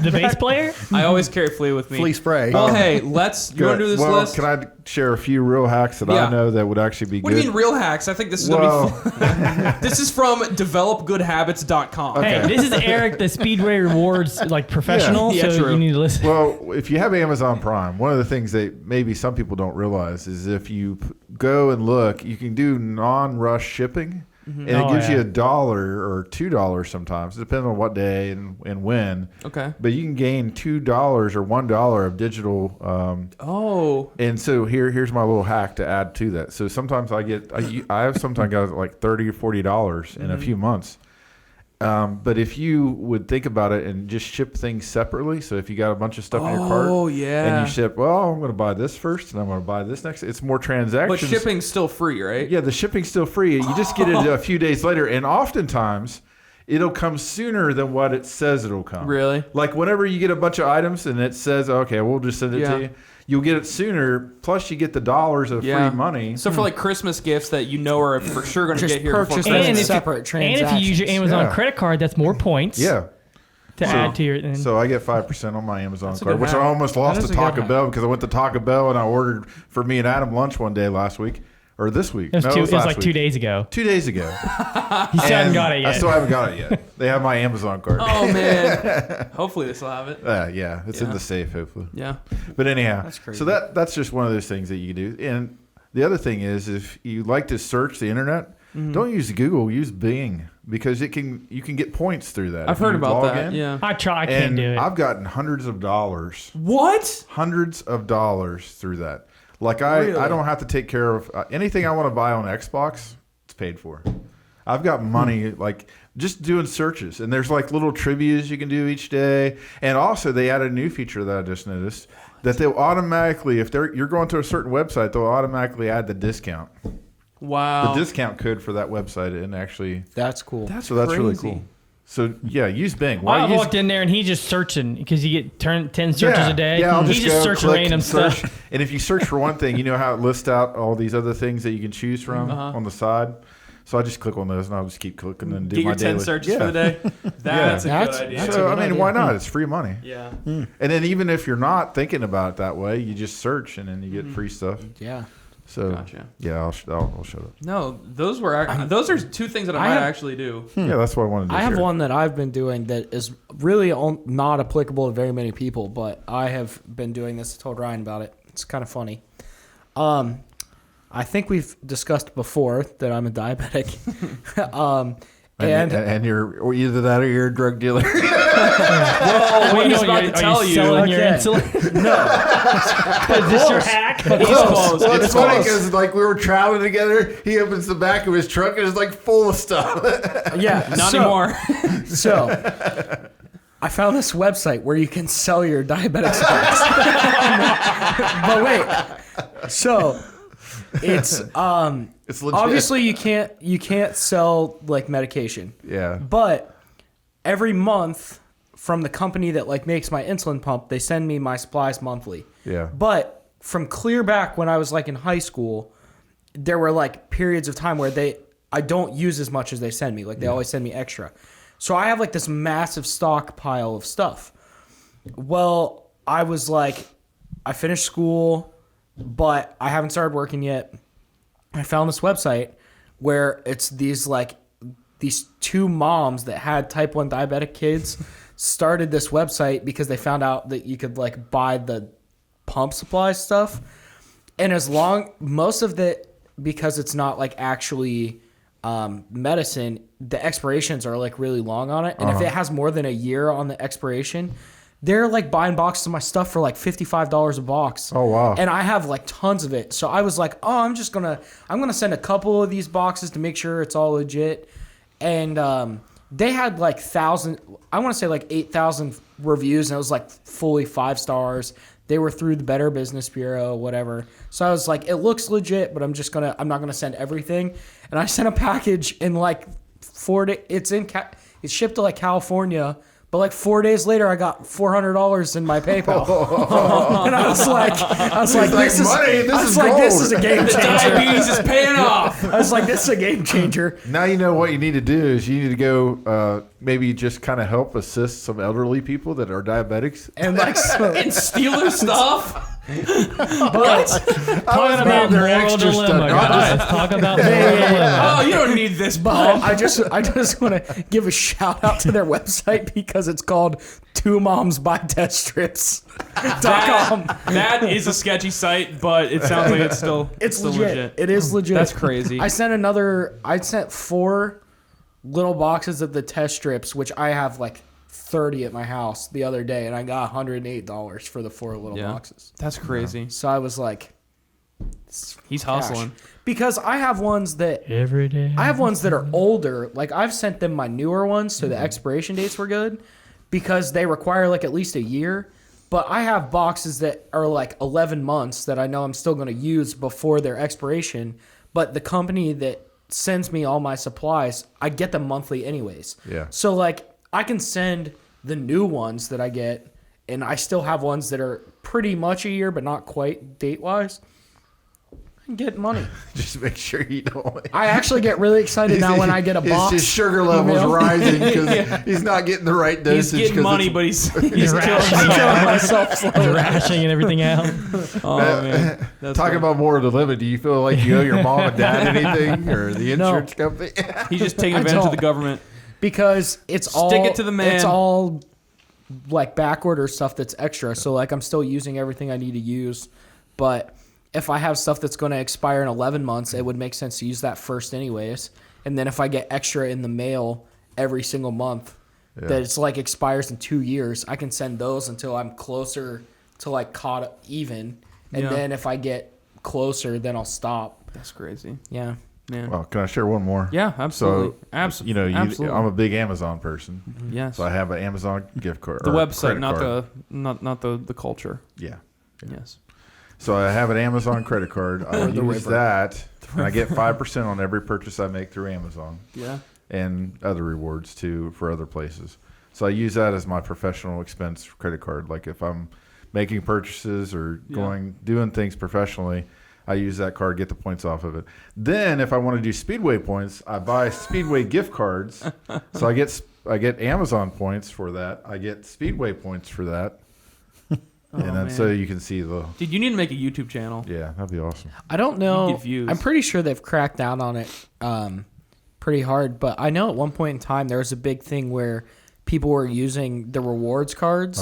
the bass player. I always carry flea with me. Flea spray. Well, hey, you want to do this well, list? can I share a few real hacks that Yeah. I know that would actually be What good? do you mean real hacks? I think this is going to be fun. This is from developgoodhabits.com. Hey, this is Eric, the Speedway Rewards professional. Yeah, so true. you need to listen. Well, if you have Amazon Prime, one of the things that maybe some people don't realize is if you go and look, you can do non-rush shipping, and it Oh, gives you yeah. $1 or $2 sometimes, depending on what day and when. Okay. But you can gain $2 or $1 of digital. Oh. And so here's my little hack to add to that. So sometimes I have sometimes got like $30 or $40 in a few months. But if you would think about it and just ship things separately, so if you got a bunch of stuff in your cart, Oh, yeah. and you ship, well, I'm going to buy this first, and I'm going to buy this next. It's more transactions. But shipping's still free, right? Yeah, the shipping's still free. You just get it a few days later, and oftentimes it'll come sooner than what it says it'll come. Really? Like whenever you get a bunch of items and it says, okay, we'll just send it Yeah. to you. You'll get it sooner. Plus, you get the dollars of Yeah. free money. So for like Christmas gifts that you know are for sure going to Just get here before purchase Christmas. And them if separate And transactions. if you use your Amazon Yeah. credit card, that's more points. Yeah. To add to your. And So I get 5% on my Amazon a card, good which I hack. almost lost That is to a good Taco hack. Bell because I went to Taco Bell and I ordered for me and Adam lunch one day last week or this week. it was, No, it was last like week. 2 days ago. 2 days ago. You still haven't And got it yet. I still haven't got it yet. They have my Amazon card. Oh, man. Hopefully this will have it. Yeah, it's in Yeah. the safe, hopefully. Yeah. But anyhow, That's crazy. so that's just one of those things that you do. And the other thing is, if you like to search the internet, Mm-hmm. don't use Google, use Bing because you can get points through that. I've If you heard about log that. in. Yeah. I can't And do it. I've gotten hundreds of dollars What? through that. Like I Really? don't have to take care of anything I want to buy on Xbox. It's paid for. I've got money like just doing searches, and there's like little trivias you can do each day. And also they added a new feature that I just noticed that they'll automatically, if you're going to a certain website, they'll automatically add the discount, Wow. the discount code for that website, and actually, That's cool. That's so that's really crazy. cool. So yeah, use Bing. I use walked in there and he's just searching because you get 10 searches a day. Yeah, I'll he's just go searching click random and search. stuff. And if you search for one thing, you know how it lists out all these other things that you can choose from on the side. So I just click on those, and I'll just keep clicking and do Get my your 10 daily searches yeah. for the day. That's a That's- good idea. that's So a I good mean, idea. why not? It's free money. Yeah. And then even if you're not thinking about it that way, you just search, and then you get free stuff. Yeah. So Gotcha. yeah, I'll shut up. No, those are two things that I I might have- actually do. Yeah, that's what I wanted to I have share. one that I've been doing that is really not applicable to very many people, but I have been doing this. I told Ryan about it. It's kind of funny. I think we've discussed before that I'm a diabetic. And you're or either that or you're a drug dealer. Oh, what he's about to tell are you you. selling your Okay. insulin? No. Is this your hack? He's close. Well, it's It's funny close. because like we were traveling together. He opens the back of his truck and it's like full of stuff. Yeah. Not so, anymore. So, I found this website where you can sell your diabetic stocks. But wait. So, it's It's legit. obviously you can't sell like medication. Yeah. But every month from the company that like makes my insulin pump, they send me my supplies monthly. Yeah. But from clear back when I was like in high school, there were like periods of time where I don't use as much as they send me. Like they always send me extra. So I have like this massive stockpile of stuff. Well, I was like, I finished school, but I haven't started working yet. I found this website where it's these two moms that had type 1 diabetic kids started this website because they found out that you could like buy the pump supply stuff. And most of it, because it's not like actually medicine, the expirations are like really long on it. And if it has more than a year on the expiration, they're like buying boxes of my stuff for like $55 a box. Oh, wow. And I have like tons of it. So I was like, oh, I'm gonna send a couple of these boxes to make sure it's all legit. And they had like 8,000 reviews, and it was like fully 5 stars. They were through the Better Business Bureau, whatever. So I was like, it looks legit, but I'm not gonna send everything. And I sent a package in like 4 days. It's shipped to like California, But like 4 days later, I got $400 in my PayPal, and I was like, this is a game changer. Diabetes is paying off. I was like, this is a game changer. Now you know what you need to do is you need to go maybe just kind of help assist some elderly people that are diabetics. And like, And steal their stuff. but Talking about their moral extra dilemma, stuff. guys. Talk about moral dilemma. Oh, you don't need this, But Bob. I just want to give a shout out to their website because it's called twomomsbuyteststrips.com. That is a sketchy site, but it sounds like it's still legit. It is legit. That's crazy. I sent 4 little boxes of the test strips, which I have like 30 at my house the other day, and I got $108 for the 4 little boxes. That's crazy. So I was like, He's cash. hustling. Because I have ones that Every day. I have ones that are older. Like I've sent them my newer ones, so the expiration dates were good because they require like at least a year. But I have boxes that are like 11 months that I know I'm still going to use before their expiration. But the company that sends me all my supplies, I get them monthly anyways. Yeah. So like I can send the new ones that I get, and I still have ones that are pretty much a year, but not quite date-wise. I get money. Just make sure you don't. I actually get really excited now when I get a box. His sugar level's email. rising because he's not getting the right dosage. He's getting 'cause money, it's- but he's You're rationing, Killing myself slowly. rationing and everything out. oh man. That's Talking funny. about more of the limit, do you feel like you owe your mom and dad anything or the insurance company? He's just taking I advantage of don't. the government. Because it's Stick all it to the man. It's all like back order stuff that's extra. So like I'm still using everything I need to use, but if I have stuff that's going to expire in 11 months, it would make sense to use that first anyways. And then if I get extra in the mail every single month that it's like expires in 2 years, I can send those until I'm closer to like caught up even. And Yeah. then if I get closer, then I'll stop. That's crazy, Yeah. man. Well, can I share one more? Yeah, absolutely. So, Absolutely. Absolutely. I'm a big Amazon person. Yes. So I have an Amazon gift card. The or website, credit not card. not the culture. Yeah. Yes. So I have an Amazon credit card. I use that, and I get 5% on every purchase I make through Amazon, Yeah. and other rewards too for other places. So I use that as my professional expense credit card. Like if I'm making purchases or doing things professionally, I use that card, get the points off of it. Then if I want to do Speedway points, I buy Speedway gift cards. So I get Amazon points for that. I get Speedway points for that. And then so you can see the Dude, you need to make a YouTube channel. that'd be awesome. I don't know. You get views. I'm pretty sure they've cracked down on it pretty hard. But I know at one point in time there was a big thing where people were using the rewards cards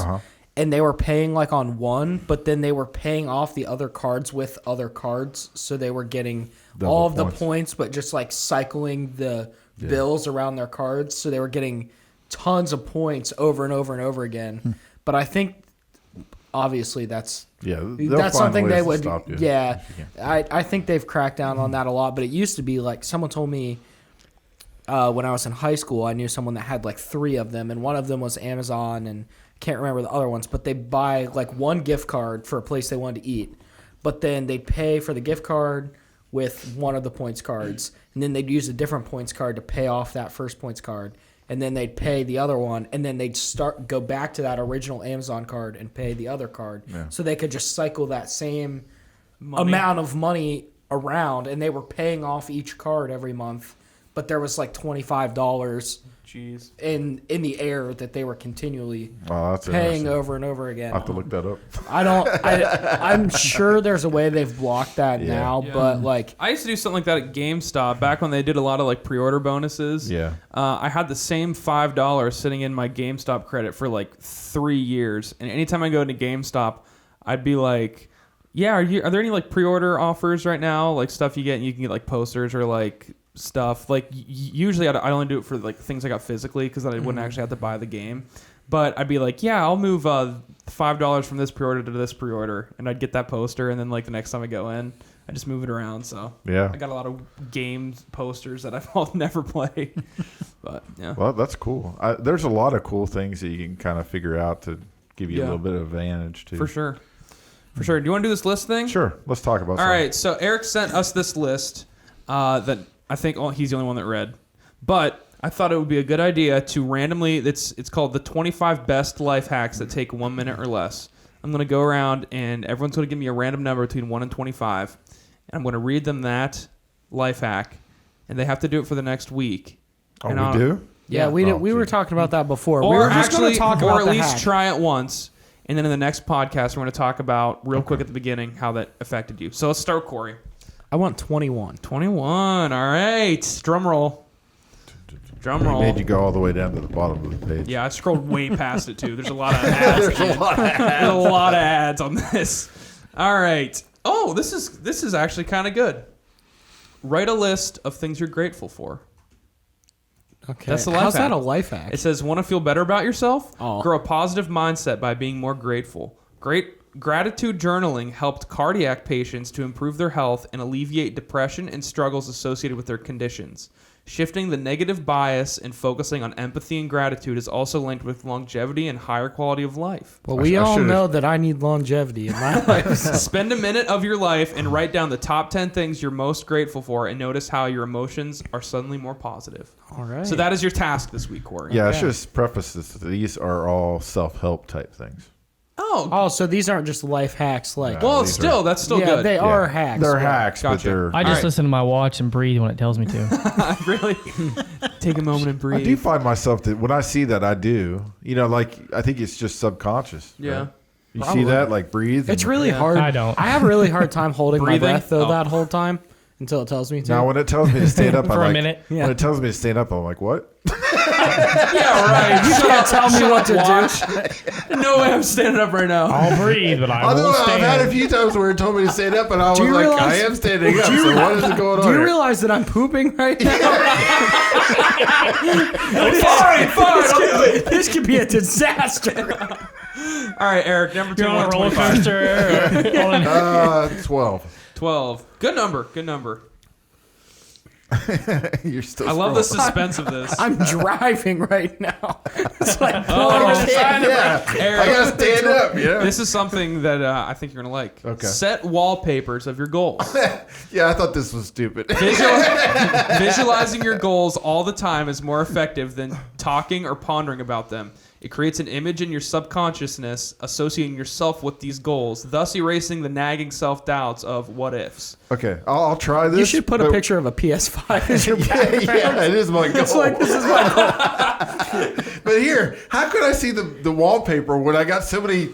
and they were paying like on one, but then they were paying off the other cards with other cards. So they were getting Double all of points. the points, but just like cycling the bills around their cards. So they were getting tons of points over and over and over again. But I think obviously that's they'll something find they ways to would stop you. I think they've cracked down on that a lot, but it used to be like someone told me when I was in high school, I knew someone that had like 3 of them, and one of them was Amazon, and can't remember the other ones, but they buy like one gift card for a place they wanted to eat, but then they'd pay for the gift card with one of the points cards, and then they'd use a different points card to pay off that first points card, and then they'd pay the other one, and then they'd go back to that original Amazon card and pay the other card, so they could just cycle that same amount of money around, and they were paying off each card every month, but there was like $25 Jeez. in the air that they were continually Oh, that's paying interesting. over and over again. I'll have to look that up. I'm sure there's a way they've blocked that now, but like I used to do something like that at GameStop back when they did a lot of like pre-order bonuses. Yeah. I had the same $5 sitting in my GameStop credit for like 3 years, and anytime I go into GameStop, I'd be like, "Yeah, are there any like pre-order offers right now? Like stuff you get, and you can get like posters or like stuff. Like usually I only do it for like things I got physically because then I wouldn't actually have to buy the game. But I'd be like, yeah, I'll move $5 from this pre-order to this pre-order, and I'd get that poster, and then like the next time I go in, I just move it around. So Yeah. I got a lot of game posters that I'll never play. But yeah, Well, that's cool. There's a lot of cool things that you can kind of figure out to give you a little bit of advantage too. for sure, for sure. Do you want to do this list thing? Sure. Let's talk about. All right. So Eric sent us this list that I think he's the only one that read, but I thought it would be a good idea to randomly. It's called the 25 best life hacks that take 1 minute or less. I'm going to go around and everyone's going to give me a random number between 1 and 25, and I'm going to read them that life hack, and they have to do it for the next week. Oh, And we do? Yeah, we Oh, did. We were gee. talking about that before. Or we were just going actually, to talk or about at the least hack. try it once, and then in the next podcast we're going to talk about real quick at the beginning how that affected you. So let's start, Corey. I want 21. 21. All right. Drum roll. Drum They roll. made you go all the way down to the bottom of the page. Yeah, I scrolled way past it too. There's a lot of ads. There's a lot of ads on this. All right. Oh, this is actually kind of good. Write a list of things you're grateful for. Okay. That's the life How's hack. that a life hack? It says, want to feel better about yourself? Oh. Grow a positive mindset by being more grateful. Gratitude journaling helped cardiac patients to improve their health and alleviate depression and struggles associated with their conditions. Shifting the negative bias and focusing on empathy and gratitude is also linked with longevity and higher quality of life. Well, we I all should've- know that I need longevity in my life. Spend a minute of your life and write down the top 10 things you're most grateful for and notice how your emotions are suddenly more positive. All right. So that is your task this week, Corey. Yeah, I Okay. should have prefaced this. These are all self-help type things. Oh, Oh, so these aren't just life hacks, like well, these still, that's still yeah, good. they are hacks. They're but- hacks, but Gotcha. they're... I just All right. listen to my watch and breathe when it tells me to. Really? Take a moment and I breathe. do find myself that when I see that, I do. You know, like, I think it's just subconscious. Yeah. right? You Probably. see that, like, breathe. It's and- really Yeah. hard. I don't. I have a really hard time holding my Breathing? breath though Oh. that whole time until it tells me to. Now, when it tells me to stand up, For I'm a like, minute. Yeah. When it tells me to stand up, I'm like, what? Yeah, right. You can't tell me what to do. No way I'm standing up right now. I'll breathe, but I Although won't I've had a stand. few times where it told me to stand up, and I was Do you like, realize- I am standing up. So what is going on? Do you here? realize that I'm pooping right now? Fine, I'll do it. This could be a disaster. All right, Eric, number 2, You're on a roller 125. coaster. or on a- 12. 12. Good number. Good number. You're still I love the scrolling. suspense of this. I'm driving right now. It's like Yeah, I Eric, gotta stand up. Yeah, this is something that I think you're going to like. Okay. Set wallpapers of your goals. yeah. I thought this was stupid. Visualizing your goals all the time is more effective than talking or pondering about them. It creates an image in your subconsciousness associating yourself with these goals, thus erasing the nagging self-doubts of what ifs. Okay, I'll try this. you should put a but- picture of a PS5 as your background. Yeah, it is my goal. It's like this is my goal. But here, how could I see the wallpaper when I got so many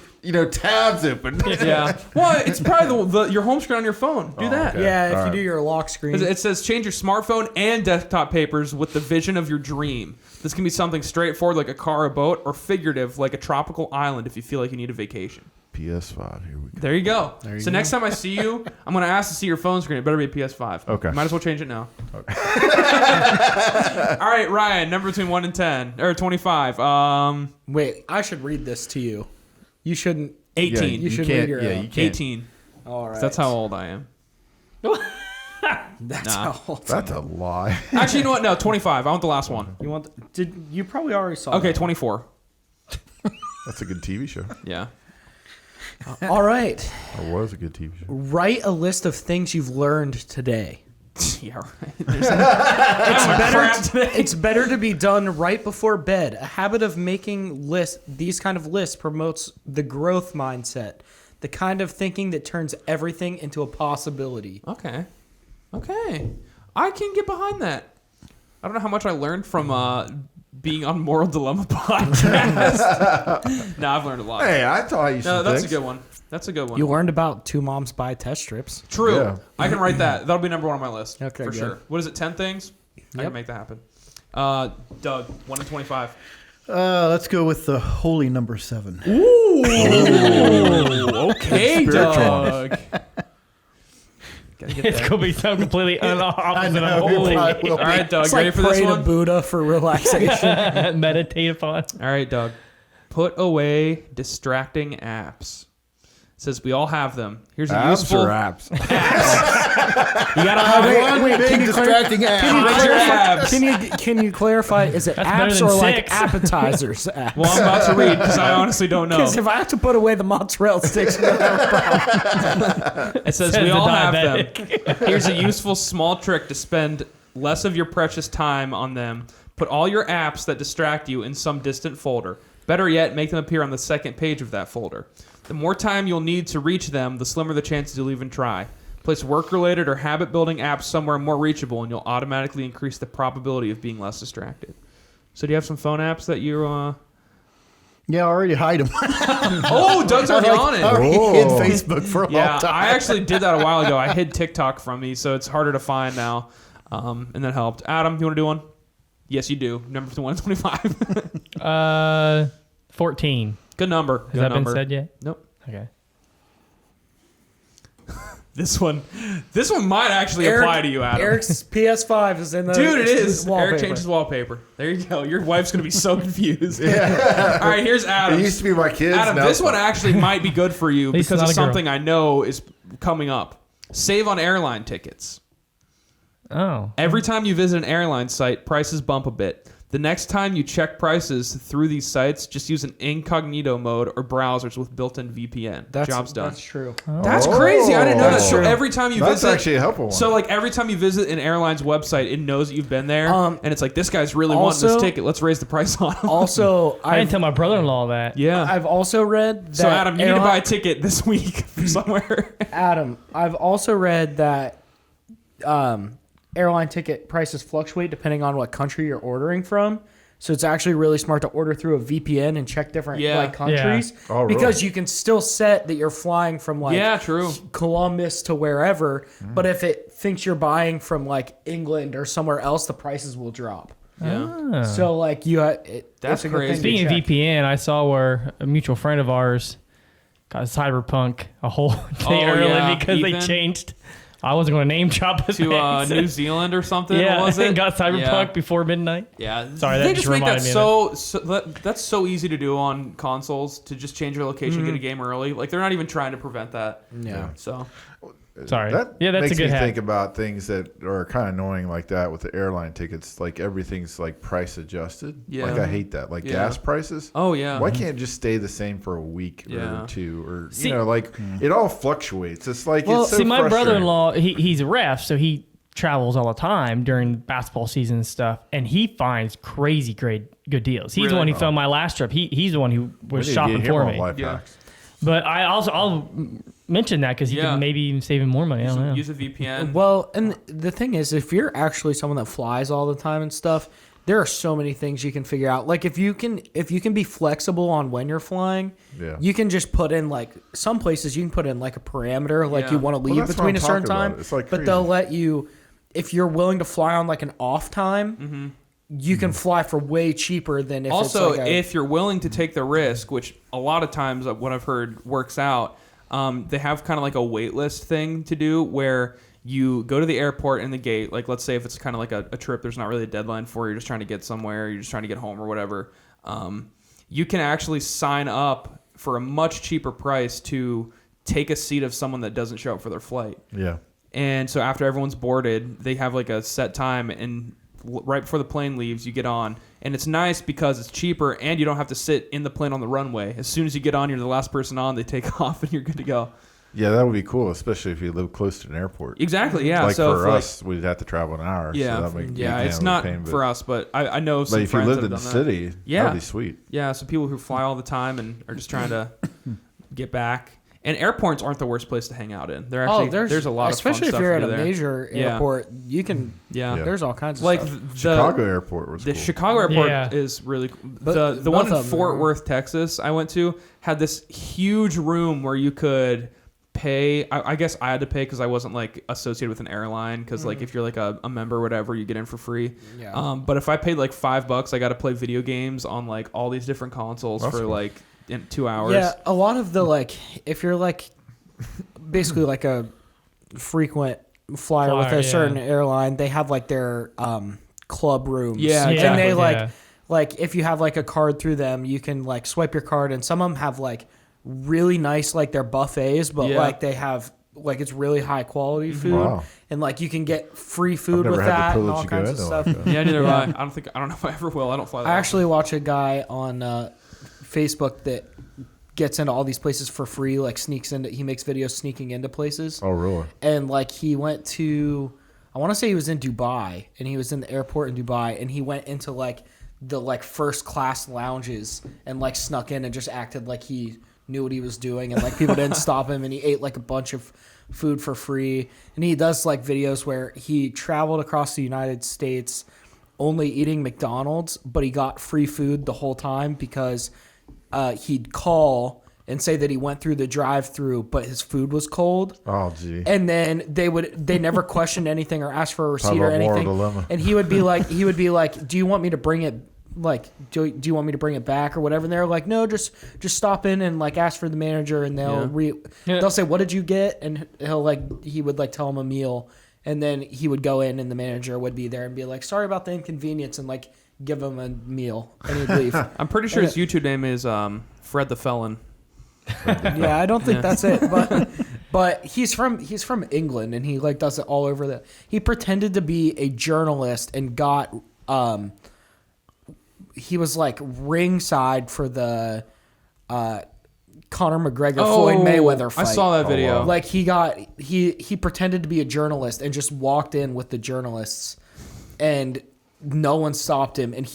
tabs open? Yeah. Well, it's probably your home screen on your phone. Do that. okay. Yeah, if All you right. do your lock screen. It says change your smartphone and desktop papers with the vision of your dream. This can be something straightforward like a car or boat, or figurative like a tropical island if you feel like you need a vacation. PS5. Here we go. There you go. So next time I see you, I'm going to ask to see your phone screen. It better be a PS5. Okay. Might as well change it now. All right, Ryan, number between 1 and 10, or 25. Wait, I should read this to you. You shouldn't. 18. Yeah, You should can't- read your yeah, own. you can't. 18. All right. That's how old I am. That's Nah. how old. That's a lie. Actually, you know what? No, 25. I want the last one. You want? You probably already saw? Okay, that. 24. That's a good TV show. Yeah. All right. Or was a good TV show. Write a list of things you've learned today. Yeah, right. It's better to be done right before bed. A habit of making these kind of lists promotes the growth mindset, the kind of thinking that turns everything into a possibility. Okay. I can get behind that. I don't know how much I learned from being on Moral Dilemma podcast. No, I've learned a lot. Hey, I taught you No, some that's things. a good one. That's a good one. You learned about two moms buy test strips. True. Yeah. I can write that. That'll be number 1 on my list. Okay, For good. sure. What is it, 10 things? I Yep. can make that happen. Doug, 1 and 25. Let's go with the holy number 7. Okay, Spiritual. Doug. Gotta get It's that. going to be something completely opposite of know, holy. I will. All right, Doug, It's you ready like for this pray to one? Buddha for relaxation. Meditate upon. All right, Doug. Put away distracting apps. It says we all have them. Here's a Apps useful. or apps? You gotta have one. wait, Big distracting app. Hide your apps. Can you clarify? Is it That's better apps than or like 6. appetizers? Apps? Well, I'm about to read because I honestly don't know. Because if I have to put away the mozzarella sticks, It says Says we the all have them. diabetic. Here's a useful small trick to spend less of your precious time on them Put all your apps that distract you in some distant folder. Better yet, make them appear on the second page of that folder. The more time you'll need to reach them, the slimmer the chances you'll even try. Place work-related or habit-building apps somewhere more reachable, and you'll automatically increase the probability of being less distracted. So do you have some phone apps that you... Yeah, I already hide them. Oh, Doug's already on it. I already hid Facebook for a Yeah, long time. I actually did that a while ago. I hid TikTok from me, so it's harder to find now, and that helped. Adam, you want to do one? Yes, you do. Number 125. 14. Good number. Has that been said yet? Nope. Okay. This one might actually apply to you, Adam. Eric's PS5 is in the Dude, it is. wallpaper. Eric changed his wallpaper. There you go. Your wife's going to be so confused. Yeah. All right, here's Adam. It used to be my kids. Adam, now this it's one not. actually might be good for you least because it's of not a girl. something I know is coming up. Save on airline tickets. Oh. Every time you visit an airline site, prices bump a bit. The next time you check prices through these sites, just use an incognito mode or browsers with built-in VPN. Job's done. That's true. That's crazy. I didn't know that. That's So true. every time you That's visit, actually a helpful one. So like every time you visit an airline's website, it knows that you've been there, and it's like this guy's really wanting this Also- ticket. Let's raise the price on him. Also, I didn't I've, tell my brother-in-law that. Yeah. I've also read that So Adam, you need to airline- buy a ticket this week for somewhere. Adam, I've also read that airline ticket prices fluctuate depending on what country you're ordering from. So it's actually really smart to order through a VPN and check different Yeah. like countries Oh, really? because you can still set that you're flying from like Yeah, true. Columbus to wherever. But if it thinks you're buying from like England or somewhere else, the prices will drop. Yeah. So like That's it's a good crazy. thing to Speaking of check. VPN, I saw where a mutual friend of ours got Cyberpunk a whole day Oh, early yeah. because Ethan? they changed. I wasn't going to name drop his To names. New Zealand or something, yeah, was it? got Cyberpunk Yeah. before midnight. Yeah, Sorry, that they just just make that reminded me of that's so easy to do on consoles to just change your location, get a game early. Like they're not even trying to prevent that. Yeah. So Sorry. That Yeah, that's makes a good me hack. think about things that are kind of annoying like that with the airline tickets. Like everything's like price adjusted. Yeah. Like I hate that. Like Yeah. gas prices. oh yeah, Why can't it just stay the same for a week Yeah. or two? Or See- you know, like it all fluctuates. It's like Well, it's so see, my frustrating. brother-in-law, he's a ref, so he travels all the time during basketball season and stuff, and he finds crazy great good deals. He's the Really? one who filmed my last trip. He's the one who We was need to shopping get him for on me. Life Yeah. Hacks. But I'll mention that because he Yeah. can maybe even save him more money. I don't know. use a VPN. Well, and the thing is, if you're actually someone that flies all the time and stuff, there are so many things you can figure out. Like if you can be flexible on when you're flying, Yeah. you can just put in like some places you can put in like a parameter, like Yeah. you want to leave that's what between I'm a certain talking about. time. It's like but crazy. they'll let you, if you're willing to fly on like an off time, you can fly for way cheaper than if Also, it's like a, if you're willing to take the risk, which a lot of times what I've heard works out, they have kind of like a wait list thing to do where you go to the airport and the gate. Like, let's say if it's kind of like a trip, there's not really a deadline for, you're just trying to get somewhere, you're just trying to get home or whatever. You can actually sign up for a much cheaper price to take a seat of someone that doesn't show up for their flight. Yeah. And so after everyone's boarded, they have like a set time, and right before the plane leaves, you get on. And it's nice because it's cheaper, and you don't have to sit in the plane on the runway. As soon as you get on, you're the last person on. They take off, and you're good to go. Yeah, that would be cool, especially if you live close to an airport. Exactly. Yeah. Like so for if, like, us, we'd have to travel an hour. yeah, So that make, yeah. It's not for us, but I know some But if you friends lived that in the have done that. city, Yeah. that'd be sweet. Yeah, so people who fly all the time and are just trying to get back. And airports aren't the worst place to hang out in. They're actually there's a lot of fun especially if stuff you're to at do a there. major Yeah. airport, you can. Yeah. Yeah. There's all kinds of Like stuff. the Chicago airport was The cool. Chicago airport Yeah. is really But the one both in of them Fort are. Worth, Texas. I went to had this huge room where you could pay. I guess I had to pay because I wasn't like associated with an airline. Because like if you're like a member or whatever, you get in for free. Yeah. But if I paid like $5, I got to play video games on like all these different consoles That's for cool. like in 2 hours. Yeah, a lot of the like, if you're like, basically like a frequent flyer with Flyer, a yeah. certain airline, they have like their club rooms. Yeah, and exactly, they yeah. like if you have like a card through them, you can like swipe your card, and some of them have like really nice like their buffets, but Yeah. like they have like it's really high quality food, Wow. and like you can get free food never with had the that and privilege all to go kinds of into stuff. like that. Yeah, neither Yeah. have I. I don't know if I ever will. I don't fly that I often. actually watch a guy on Facebook that gets into all these places for free, like he makes videos sneaking into places. Oh, really? And like he went to I want to say he was in Dubai, and he was in the airport in Dubai, and he went into like the like first class lounges and like snuck in and just acted like he knew what he was doing, and like people didn't stop him, and he ate like a bunch of food for free. And he does like videos where he traveled across the United States only eating McDonald's, but he got free food the whole time because he'd call and say that he went through the drive-through, but his food was cold. Oh, gee. And then they never questioned anything or asked for a receipt Talk or about moral anything. dilemma. And he would be like, do you want me to bring it? Like, do you want me to bring it back or whatever? And they're like, no, just stop in and like ask for the manager, and they'll say, what did you get? And he would like tell him a meal, and then he would go in, and the manager would be there and be like, sorry about the inconvenience, and like give him a meal, and he'd leave. I'm pretty sure his YouTube name is Fred the Felon. Yeah, I don't think that's it, but he's from England, and he like does it all over he pretended to be a journalist and got he was like ringside for the Conor McGregor Floyd Mayweather fight. I saw that video. Oh, wow. Like he pretended to be a journalist and just walked in with the journalists, and no one stopped him. And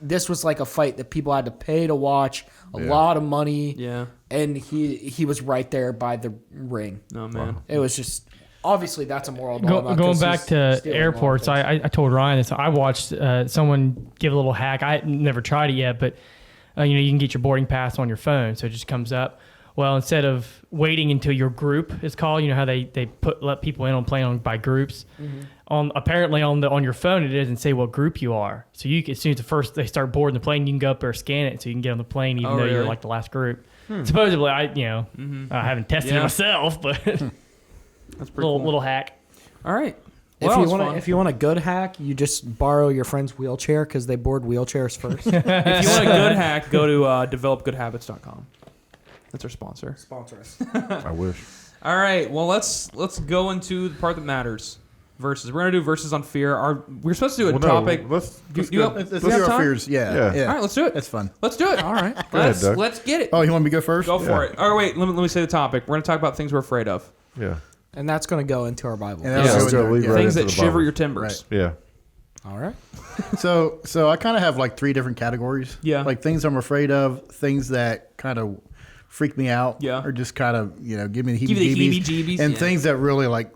this was like a fight that people had to pay to watch, a lot of money. Yeah. And he was right there by the ring. Oh man. It was just obviously that's a moral dilemma. Going 'cause back he's to stealing airports, a lot of things. I told Ryan this. I watched someone give a little hack. I never tried it yet, but you can get your boarding pass on your phone, so it just comes up. Well, instead of waiting until your group is called, you know how they let people in on plane by groups. Mm-hmm. Apparently on your phone it doesn't say what group you are. So as soon as they start boarding the plane, you can go up there, scan it, so you can get on the plane even though you're really? like the last group. Supposedly, I haven't tested it myself, but That's pretty cool. little hack. All right. Well, If you want a good hack, you just borrow your friend's wheelchair because they board wheelchairs first. if you want a good hack, go to developgoodhabits.com. That's our sponsor. Sponsor us. I wish. All right. Well, let's go into the part that matters. Verses. We're gonna do verses on fear. We're supposed to do a topic. Let's Do you have Let's do do you have our time? fears. Yeah. Yeah. All right. Let's do it. That's fun. Let's do it. All right. ahead, Doug. Let's get it. Oh, you want me to go first? Go for it. Oh wait. Let me say the topic. We're gonna talk about things we're afraid of. Yeah. And that's going to go into our Bible. And Yeah. that'll Let's go go in lead there, right Things into that the shiver Bible. your timbers. Yeah. All right. So I kind of have like 3 different categories. Yeah. Like things I'm afraid of, things that kind of freak me out. Yeah. Or just kind of, give me the Give you the heebie-jeebies. heebie-jeebies, And yeah. things that really like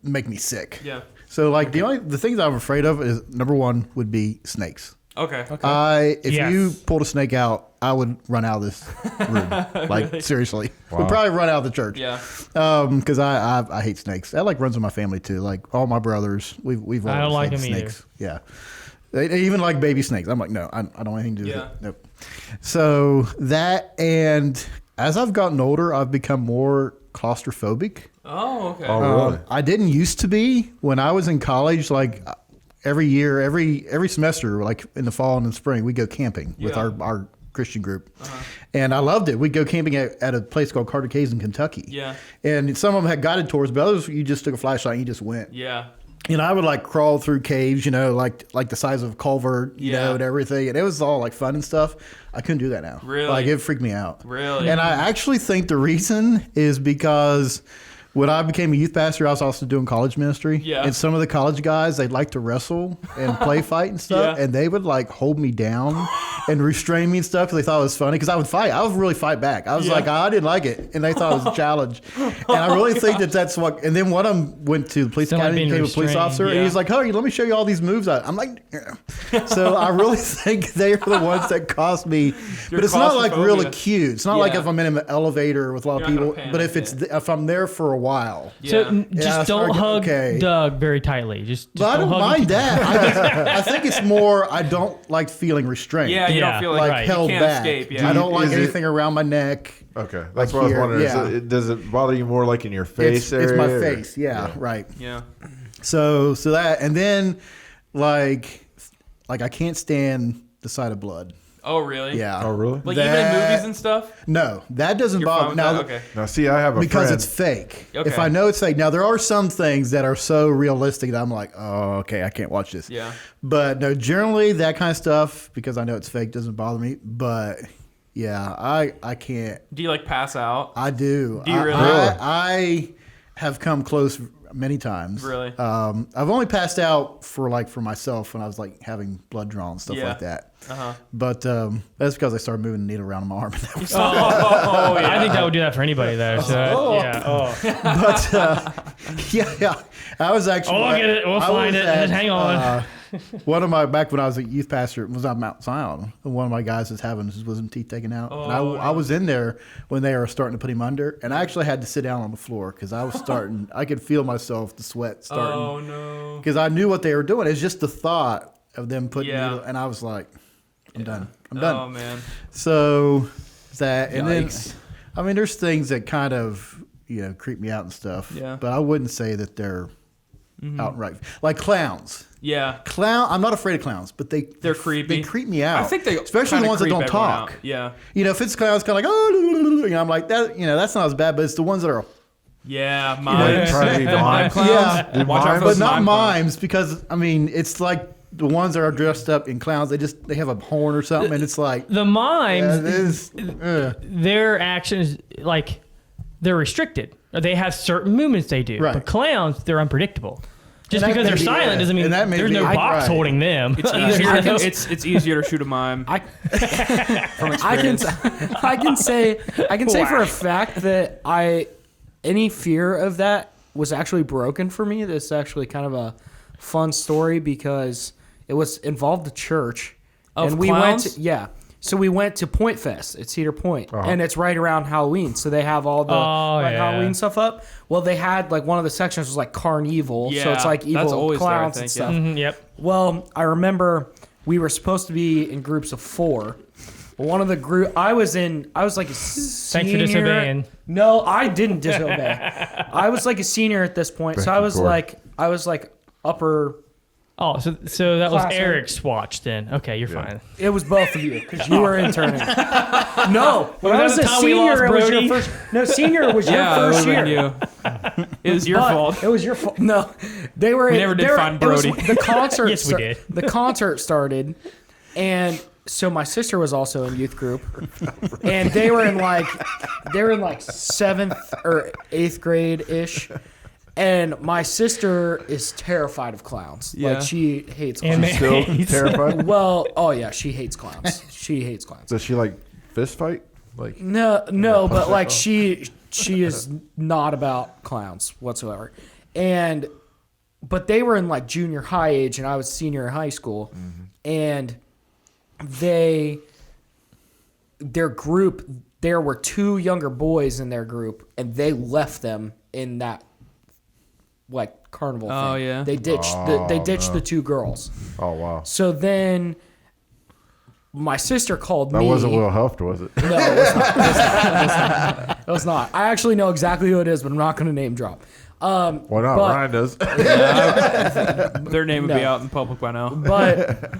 make me sick. Yeah. So like the things I'm afraid of is number 1 would be snakes. Okay. If Yes. you pulled a snake out, I would run out of this room. Like seriously, would probably run out of the church. Yeah. Because I hate snakes. That like runs in my family too. Like all my brothers, we've I don't always like hated them either. snakes. Yeah, they even like baby snakes. I'm like, no, I don't want anything to do with Yeah. it. Nope. So that, and as I've gotten older, I've become more claustrophobic. Oh, okay. Oh, really? I didn't used to be when I was in college. Like every year, every semester, like in the fall and the spring, we go camping with Yeah. our Christian group, and I loved it. We'd go camping at a place called Carter Caves in Kentucky. Yeah. And some of them had guided tours, but others you just took a flashlight and you just went. Yeah. And I would like crawl through caves, like the size of a culvert, Yeah. and everything. And it was all like fun and stuff. I couldn't do that now. Really? Like it freaked me out. Really? And I actually think the reason is because when I became a youth pastor, I was also doing college ministry. Yeah. And some of the college guys, they'd like to wrestle and play fight and stuff. Yeah. And they would like hold me down and restrain me and stuff because they thought it was funny. Because I would fight. I would really fight back. I was Yeah. like, I didn't like it. And they thought it was a challenge. And I really think that's what. And then one of them went to the police Sound like academy, being became a police restrained. officer. Yeah. And he's like, oh, let me show you all these moves. I'm like, yeah. So I really think they are the ones that caused me. But it's not like real claustrophobia. acute. It's not like Yeah. if I'm in an elevator with a lot of You're not people. gonna But panic, if it's yeah. if I'm there for a while. Yeah. So Yeah, just I don't started- hug okay. Doug very tightly. Just But I don't hug him mind too- that. I think it's more I don't like feeling restrained. Yeah. You Yeah. don't feel like, Like Right. held you can't back. escape. Yeah. I don't like Is it- anything around my neck. Okay. That's Like what I was here, wondering. yeah. Does it bother you more like in your face It's my area, or- face. Yeah, right. Yeah. So that, and then like I can't stand the sight of blood. Oh, really? Yeah. Oh, really? Like even in That- movies and stuff. No, that doesn't You're fine bother. with Now, that? Okay. Now, see, I have a because friend. it's fake. Okay. If I know it's fake, now there are some things that are so realistic that I'm like, oh, okay, I can't watch this. Yeah. But no, generally that kind of stuff, because I know it's fake, doesn't bother me. But yeah, I can't. Do you like pass out? I do. Do you really? I have come close. many times. Really? I've only passed out for myself when I was like having blood drawn and stuff like that. But that's because I started moving the needle around my arm. Oh, yeah. I think that would do that for anybody though. So yeah. Oh. But yeah. I was actually. Oh, look at it. We'll find it. Just hang on. One of my back when I was a youth pastor was on Mount Zion. And one of my guys was having his wisdom teeth taken out. And I was in there when they were starting to put him under, and I actually had to sit down on the floor because I was starting. I could feel myself, the sweat starting. Oh no! Because I knew what they were doing. It's just the thought of them putting needle, and I was like, I'm done. I'm done. Oh man! So that, and Yikes. then, I mean, there's things that kind of creep me out and stuff. Yeah. But I wouldn't say that they're outright like clowns. Yeah. I'm not afraid of clowns, but they're creepy. They creep me out. I think they especially the kinda ones that creep don't everyone talk. out. Yeah. If it's clowns, kind of like I'm like that. That's not as bad, but it's the ones that are Yeah. Mimes. Try to be The mime mimes. clowns. Yeah. Watch out for but those not mime clowns. mimes because it's like the ones that are dressed up in clowns. They have a horn or something, and it's like The mimes, this. their actions they're restricted. They have certain movements they do. Right. But clowns, they're unpredictable. Just And that because they're may be- silent doesn't mean and that may there's be- no box right. holding them. It's easier. It's easier to shoot a mime. From experience. I can say for a fact that any fear of that was actually broken for me. This is actually kind of a fun story because it was involved the church, Of and we clowns? went to, So we went to Point Fest at Cedar Point, and it's right around Halloween. So they have all the Halloween stuff up. Well, they had one of the sections was like Carnival, so Yeah, it's like that's evil always there, I clowns think, and stuff. Mhm, yep. Well, I remember we were supposed to be in groups of 4. One of the group I was like a senior. Thanks for disobeying. No, I didn't disobey. I was like a senior at this point, so I was like upper. Oh, so that was Class, Eric's watch then. Okay, you're fine. It was both of you because you were interning. No, when I was that a the time we senior, lost it was your Brody? first. No, senior was your Yeah, it first would've year. been you. It was your But fault. It was your fault. No, they were. We never did find Brody. The concert. Yes, we did. The concert started, and so my sister was also in youth group, and they were in 7th or 8th grade ish. And my sister is terrified of clowns. Yeah. She hates And clowns. Still He's- terrified. Well, oh yeah, she hates clowns. She hates clowns. Does she like fist fight? Like No, but she is not about clowns whatsoever. But they were in junior high age, and I was senior in high school, and their group, there were 2 younger boys in their group, and they left them in that carnival thing. Oh, yeah? They ditched the 2 girls. oh wow, So then my sister called that me. wasn't Will Huft, was it? No, it was not. It was not. I actually know exactly who it is, but I'm not going to name drop. Why not? But- Ryan does. Their name would be No. out in public by now. But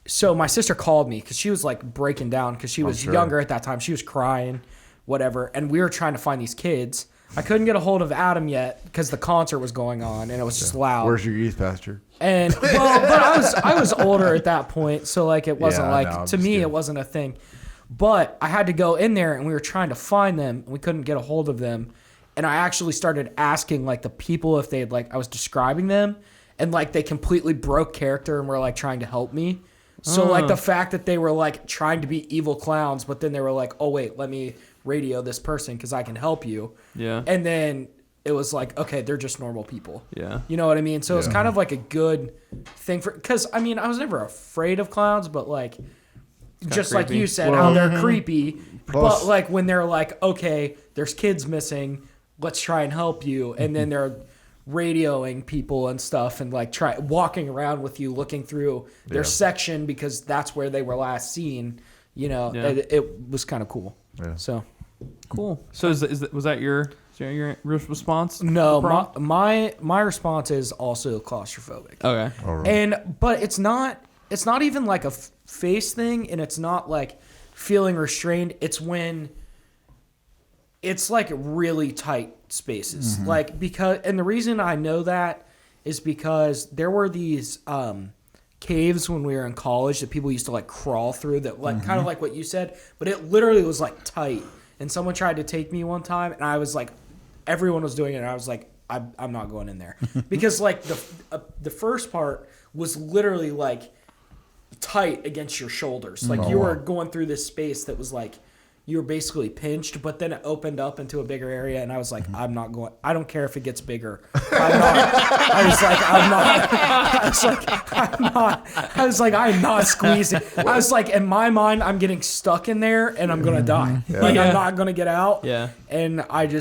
so my sister called me because she was breaking down because she was sure. younger at that time. She was crying, whatever. And we were trying to find these kids. I couldn't get a hold of Adam yet because the concert was going on and it was just loud. Where's your youth pastor? And but I was older at that point, so it wasn't Yeah, I know, I'm to just me kidding. it wasn't a thing. But I had to go in there and we were trying to find them and we couldn't get a hold of them. And I actually started asking the people if they'd I was describing them and they completely broke character and were trying to help me. So the fact that they were trying to be evil clowns, but then they were oh wait, let me radio this person because I can help you. Yeah. And then it was okay, they're just normal people. Yeah. You know what I mean? So it's kind of a good thing because I was never afraid of clowns, but just like creepy. you said, how they're creepy. Plus- But when they're okay, there's kids missing, let's try and help you, and then they're radioing people and stuff, and try walking around with you, looking through their section because that's where they were last seen. It was kind of cool. Yeah. So Cool. So was that your response? no, Prom? my response is also claustrophobic. Okay. All right. But it's not even a face thing, and it's not feeling restrained. It's when it's really tight spaces. Because the reason I know that is because there were these caves when we were in college that people used to crawl through that kind of like what you said, but it literally was tight. And someone tried to take me one time, and I was everyone was doing it, and I was like, I'm not going in there because like the first part was literally like tight against your shoulders, like you were going through this space that was like you were basically pinched, but then it opened up into a bigger area, and I was like, I'm not going. I don't care if it gets bigger. I'm not. I was like, I'm not squeezing. I was like, in my mind, I'm getting stuck in there, and I'm gonna die. Like I'm not gonna get out. Yeah. And that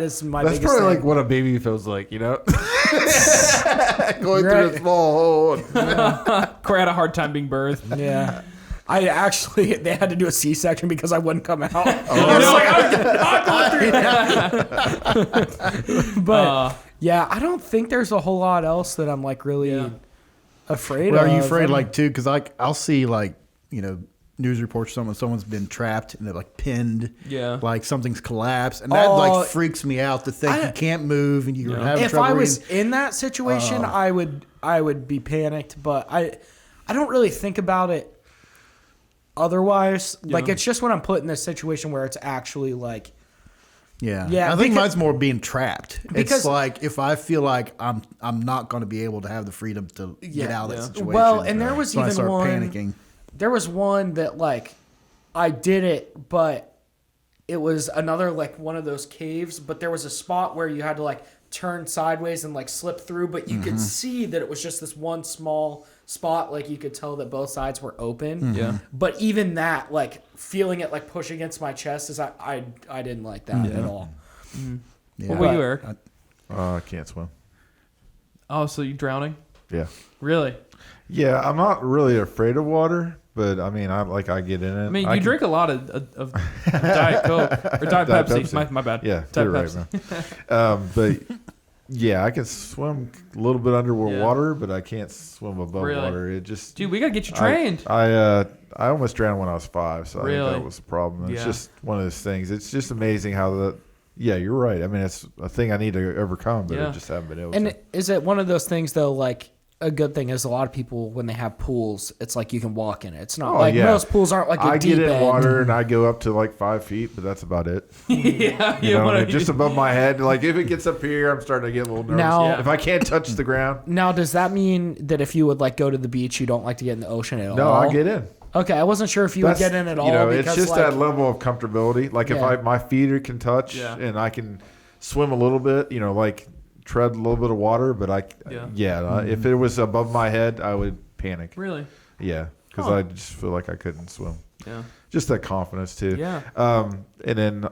is my That's biggest probably thing. like what a baby feels like, you know? Going through a small hole. Corey had a hard time being birthed. Yeah. They had to do a C-section because I wouldn't come out. I was like, I'm not going through that. But yeah, I don't think there's a whole lot else that I'm like really afraid Well, of. are you afraid like too? Because I'll see like news reports someone's been trapped and they're like pinned. Yeah. Like something's collapsed, and that like freaks me out to think you can't move and you're having If trouble. I was in that situation, I would be panicked. But I don't really think about it. Otherwise, like it's just when I'm put in this situation where it's actually like, Yeah, Yeah, I think because- mine's more being trapped. because- It's like if I feel like I'm not going to be able to have the freedom to get out of that situation. Well, and there was so I even start one. panicking. There was one that like I did it, but it was another like one of those caves. But there was a spot where you had to like turn sideways and like slip through, but you could see that it was just this one small spot. Like you could tell that both sides were open. Yeah. But even that, like feeling it like push against my chest, is I didn't like that at all. Yeah. What were you, Eric? I can't swim. Oh, so you drowning? Yeah. Really? Yeah, I'm not really afraid of water, but I mean, I get in it. I mean, you drink a lot of Diet Coke or Diet Diet Pepsi. Pepsi. My bad. Yeah, Diet you're right, Pepsi. man. But yeah, I can swim a little bit underwater, but I can't swim above Really? water. It just Dude, we gotta get you trained. I almost drowned when I was 5, so I Really? think that was the problem. And Yeah. It's just one of those things. It's just amazing how the. Yeah, you're right. I mean, it's a thing I need to overcome, but Yeah. I just haven't been able And to. is it one of those things though? Like a good thing is a lot of people when they have pools, it's like you can walk in it. It's not like most pools aren't like a I deep get in end. water and I go up to like 5 feet, but that's about it. Yeah, You know, what I mean? Just above my head. Like if it gets up here, I'm starting to get a little nervous. Now- Yeah. If I can't touch the ground, Now, does that mean that if you would like go to the beach, you don't like to get in the ocean at all? no, I get in. Okay, I wasn't sure if you would get in at all. You know, because, it's just like, that level of comfortability. Like if Yeah. my feet can touch Yeah. and I can swim a little bit, you know, like tread a little bit of water, but if it was above my head, I would panic. Really? Yeah, because I just feel like I couldn't swim. Yeah. Just that confidence too. Yeah. And then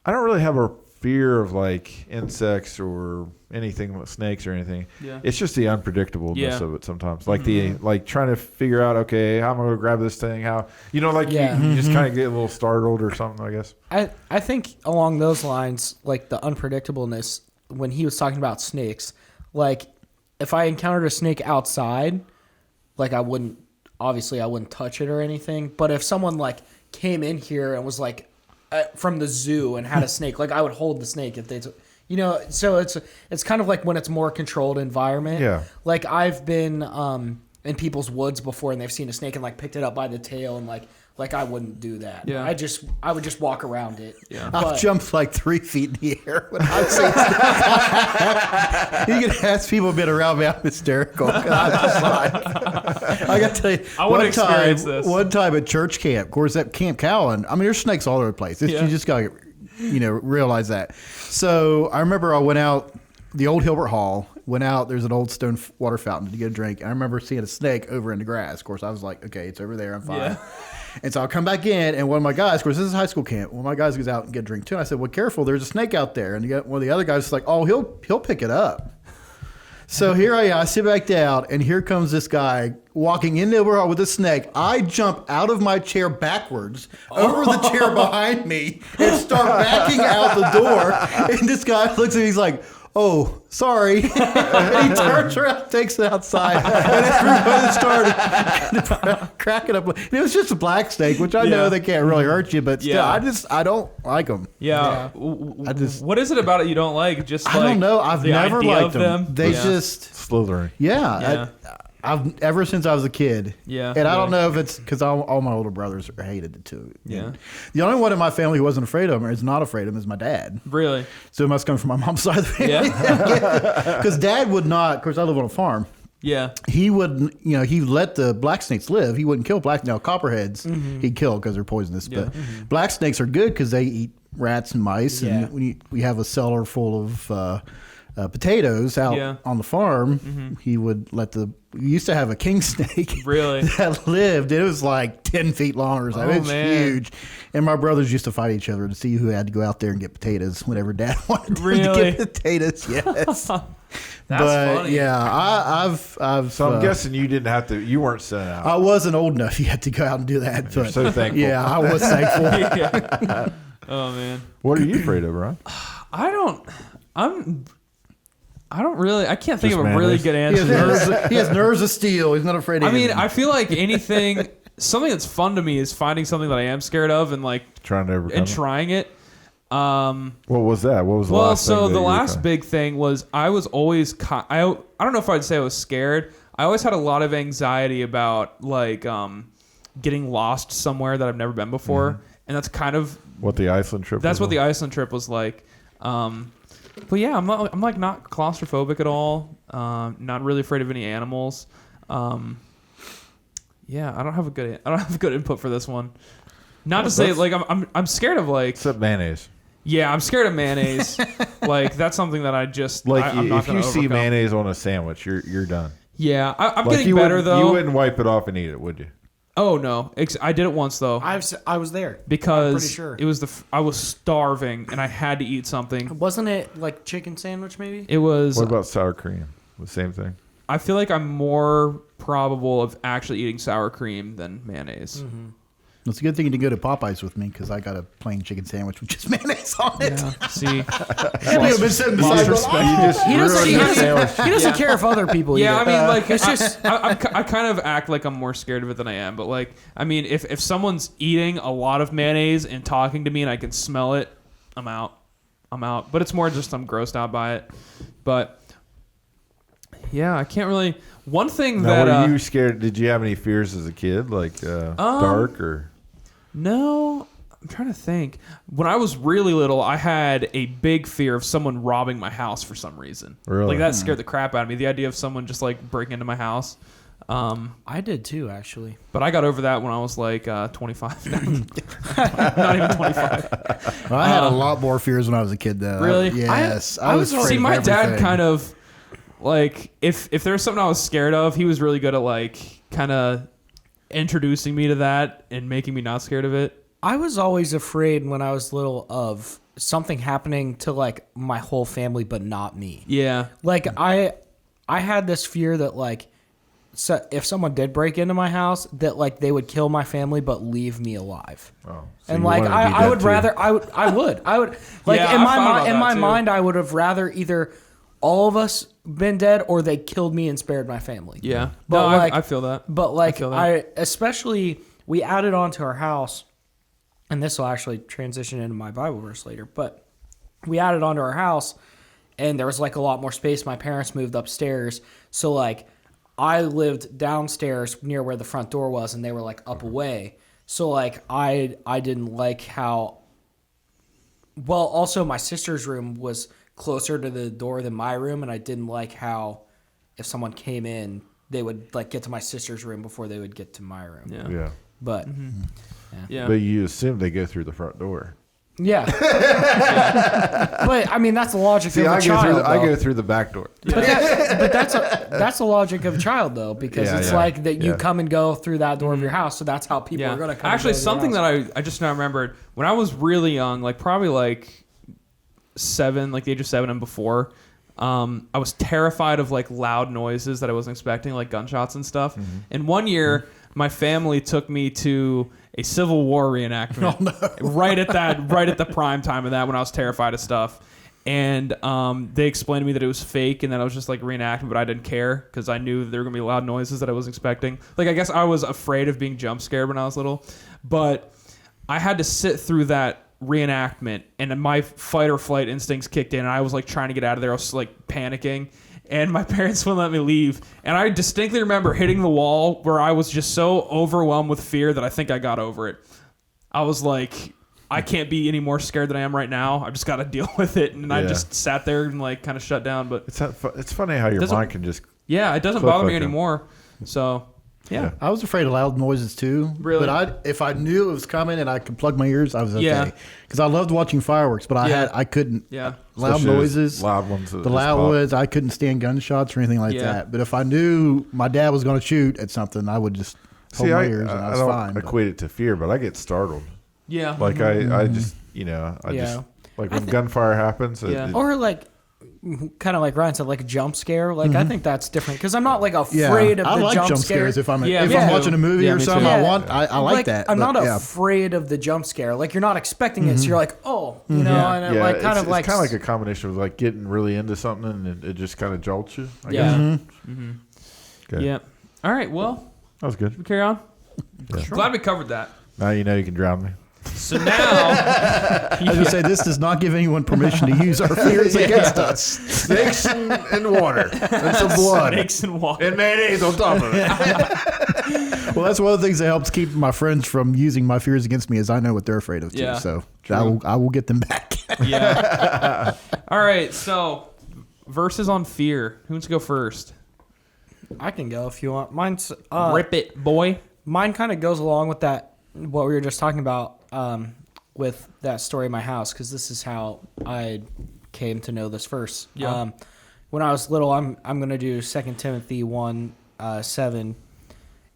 I don't really have a fear of like insects or anything with snakes or anything. Yeah. It's just the unpredictableness Yeah. of it sometimes. Like like trying to figure out, okay, how am I going to grab this thing? How, you know, like Yeah. you just kind of get a little startled or something, I guess. I think along those lines, like the unpredictableness, when he was talking about snakes, like if I encountered a snake outside, like I wouldn't touch it or anything. But if someone like came in here and was like from the zoo and had a snake, like I would hold the snake if they, so it's kind of like when it's more controlled environment. Yeah. Like I've been in people's woods before and they've seen a snake and like picked it up by the tail and like I wouldn't do that. Yeah. I would just walk around it. Yeah. I've jumped like 3 feet in the air when I've seen You can ask people who've been around me, I'm hysterical. I'm just like, I got to tell you, I wanna experience this. One time at church camp, of course, at Camp Cowan, I mean, there's snakes all over the place. Yeah. You just got to, realize that. So I remember I went out, the old Hilbert Hall, went out, there's an old stone water fountain to get a drink. I remember seeing a snake over in the grass. Of course, I was like, okay, it's over there, I'm fine. Yeah. And so I'll come back in, and one of my guys, of course, this is high school camp. One of my guys goes out and get a drink too. And I said, well, careful, there's a snake out there. And one of the other guys is like, oh, he'll pick it up. So here I am, I sit back down, and here comes this guy walking into the hall with a snake. I jump out of my chair backwards over the chair behind me and start backing out the door. And this guy looks at me, he's like, oh, sorry. And he turns around, takes it outside, and everybody started cracking up. And it was just a black snake, which I know they can't really hurt you, but still, Yeah. I don't like them. Yeah. What is it about it you don't like? Just I don't know. I've the never idea liked of them. They Yeah. just, Slithering. yeah. I've ever since I was a kid. Yeah, And I don't really. know if it's because all my older brothers hated it too. Yeah. And the only one in my family who wasn't afraid of him or is not afraid of him is my dad. Really? So it must come from my mom's side of the family. Yeah. Because dad would not. Of course, I live on a farm. Yeah. He would, he let the black snakes live. He wouldn't kill copperheads. He'd kill because they're poisonous. Yeah. But black snakes are good because they eat rats and mice. Yeah. And we have a cellar full of potatoes out Yeah. on the farm. He would we used to have a king snake. Really? That lived. It was like 10 feet long or something. Oh, It's man. huge. And my brothers used to fight each other to see who had to go out there and get potatoes whenever dad wanted them Really? to get potatoes. Yes. That's but funny. yeah, I've So I'm guessing you didn't have to. You weren't sent out. I wasn't old enough yet to go out and do that. But so thankful. yeah, I was thankful. Yeah. Oh man. What are you afraid of, Ron? I don't really. I can't think Just of a really mayonnaise? good He answer. has nerves of steel. He's not afraid of I mean, anything. I feel like something that's fun to me is finding something that I am scared of and Trying to overcome. and it? trying it. What was that? What was the Well, last thing so that the you were last trying- big thing was I was always I don't know if I'd say I was scared. I always had a lot of anxiety about getting lost somewhere that I've never been before, and that's kind of What the Iceland trip? that's was what the like? Iceland trip was like. But yeah, I'm not claustrophobic at all. Not really afraid of any animals. Yeah, I don't have a good input for this one. Not to say like I'm scared of like Except mayonnaise. yeah, I'm scared of mayonnaise. Like that's something that I just Like I'm not if gonna you see overcome. mayonnaise on a sandwich, you're done. Yeah, I'm Like, getting you better wouldn't- though. You wouldn't wipe it off and eat it, would you? Oh no, I did it once though I was there. because I'm pretty sure. it was I was starving and I had to eat something. Wasn't it like chicken sandwich maybe? It was. What about sour cream? The same thing. I feel like I'm more probable of actually eating sour cream than mayonnaise. It's a good thing you didn't go to Popeyes with me because I got a plain chicken sandwich with just mayonnaise on it. Yeah. See. You have been sitting beside respect. me. You just He doesn't, ruined he the doesn't, sandwich. he doesn't care if other people Yeah, I eat it. mean, like it's just I kind of act like I'm more scared of it than I am. But like, I mean, if someone's eating a lot of mayonnaise and talking to me and I can smell it, I'm out. But it's more just I'm grossed out by it. But yeah, I can't really. One thing Now, that were you scared? Did you have any fears as a kid, like dark or? no, I'm trying to think. When I was really little, I had a big fear of someone robbing my house for some reason. Really? Like that scared the crap out of me. The idea of someone just like breaking into my house. I did too, actually. But I got over that when I was like 25. Not even 25. I had a lot more fears when I was a kid, though. Really? Yes. I was afraid See, of my dad everything. kind of like if there was something I was scared of, he was really good at like kind of introducing me to that and making me not scared of it. I was always afraid when I was little of something happening to like my whole family, but not me. Yeah. Like I had this fear that like, so if someone did break into my house, that like they would kill my family but leave me alive. Oh, so And you like wanted to be I dead would too. rather I would like Yeah, in I my thought about in that my too. mind I would have rather either all of us been dead or they killed me and spared my family. Yeah. But No, like I feel that. But like feel that. especially we added on to our house, and this will actually transition into my Bible verse later, but we added on to our house and there was like a lot more space. My parents moved upstairs. So like I lived downstairs near where the front door was and they were like up away. So like I didn't like how well also my sister's room was closer to the door than my room, and I didn't like how if someone came in they would like get to my sister's room before they would get to my room. Yeah. Yeah, But Yeah. but you assume they go through the front door. yeah. But I mean that's the logic See, of a child. I though. go through the back door. But that's the logic of a child though, because Yeah, it's yeah, like that you yeah. come and go through that door of your house, so that's how people Yeah. are gonna come. Actually, and go to your something house. that I just now remembered when I was really young, like probably like 7, like the age of 7 and before. I was terrified of like loud noises that I wasn't expecting, like gunshots and stuff. Mm-hmm. And one year, my family took me to a Civil War reenactment right at the prime time of that when I was terrified of stuff. And they explained to me that it was fake and that I was just like reenacting, but I didn't care because I knew there were gonna be loud noises that I wasn't expecting. Like I guess I was afraid of being jump scared when I was little, but I had to sit through that reenactment and my fight or flight instincts kicked in and I was like trying to get out of there. I was like panicking and my parents wouldn't let me leave. And I distinctly remember hitting the wall where I was just so overwhelmed with fear that I think I got over it. I was like, I can't be any more scared than I am right now. I've just got to deal with it. And I just sat there and like kind of shut down. But it's funny how your mind can just it doesn't bother me anymore. So yeah, I was afraid of loud noises too. Really? But if I knew it was coming and I could plug my ears, I was okay. Because I loved watching fireworks, but I couldn't. Yeah. Loud Especially noises, loud ones. the loud ones, I couldn't stand gunshots or anything like that. But if I knew my dad was going to shoot at something, I would just hold my ears and I was fine. I don't equate it to fear, but I get startled. Yeah. Like I just, just like when gunfire happens. Or like, kind of like Ryan said, like a jump scare. Like I think that's different because I'm not like afraid of the I like jump scares if I'm me watching a movie or me something. too. I like that. I'm not afraid of the jump scare. Like you're not expecting it, so you're like, oh, you know, and it like kind of like it's kind of like a combination of like getting really into something and it just kind of jolts you. I Yeah. guess. Okay. Yeah. All right. Well, that was good. we carry on. Yeah. Sure. Glad we covered that. Now you know you can drown me. So now, I was gonna say this does not give anyone permission to use our fears against us. Snakes and water and some blood. Snakes and water and mayonnaise on top of it. Well, that's one of the things that helps keep my friends from using my fears against me, is I know what they're afraid of too. Yeah, so I will get them back. Yeah. All right. So verses on fear. Who wants to go first? I can go if you want. Mine's rip it, boy. Mine kind of goes along with that. What we were just talking about with that story in my house, because this is how I came to know this verse. Yeah. When I was little, I'm going to do 2 Timothy 1:7,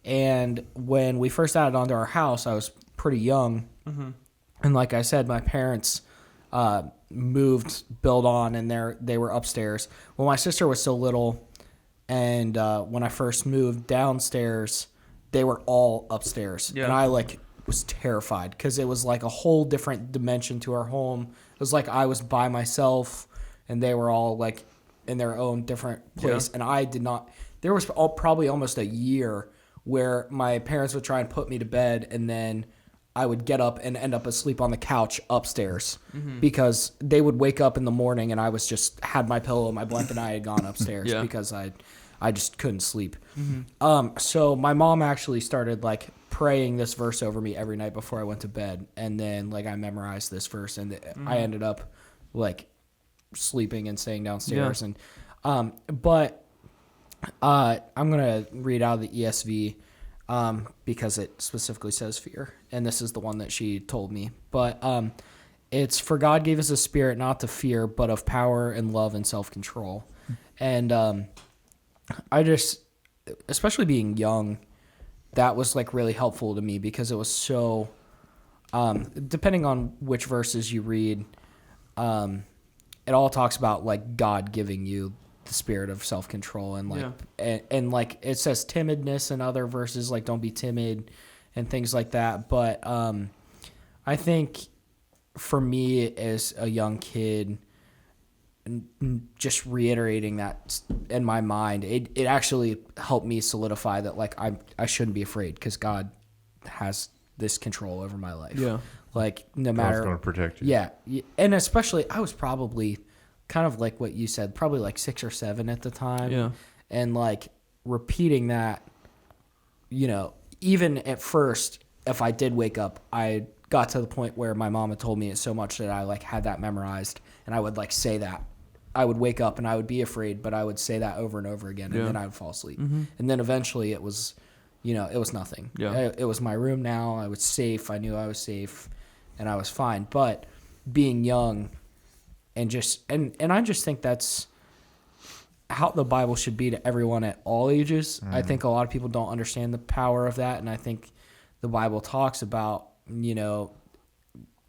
and when we first added onto our house, I was pretty young, and like I said, my parents built on, and they were upstairs. Well, my sister was so little, and when I first moved downstairs, they were all upstairs, and I was terrified because it was like a whole different dimension to our home. It was like I was by myself and they were all like in their own different place. And I did not, there was probably almost a year where my parents would try and put me to bed and then I would get up and end up asleep on the couch upstairs because they would wake up in the morning and I was just had my pillow, my blanket, and I had gone upstairs because I just couldn't sleep. So my mom actually started like praying this verse over me every night before I went to bed. And then like I memorized this verse and I ended up like sleeping and staying downstairs. And but I'm going to read out of the ESV because it specifically says fear. And this is the one that she told me. But it's, for God gave us a spirit not to fear, but of power and love and self-control. And I just, especially being young, that was like really helpful to me because it was so, depending on which verses you read, it all talks about like God giving you the spirit of self-control and like, and like it says timidness in other verses, like don't be timid and things like that. But I think for me as a young kid, just reiterating that in my mind, it actually helped me solidify that like I shouldn't be afraid because God has this control over my life. Yeah, like no matter, God's going to protect you. Yeah, and especially I was probably kind of like what you said, probably like 6 or 7 at the time. Yeah, and like repeating that, you know, even at first, if I did wake up, I got to the point where my mom had told me it so much that I like had that memorized, and I would like say that. I would wake up and I would be afraid, but I would say that over and over again, and then I would fall asleep. And then eventually it was, you know, it was nothing. Yeah. It was my room now. I was safe. I knew I was safe, and I was fine. But being young and just and I just think that's how the Bible should be to everyone at all ages. I think a lot of people don't understand the power of that, and I think the Bible talks about, you know,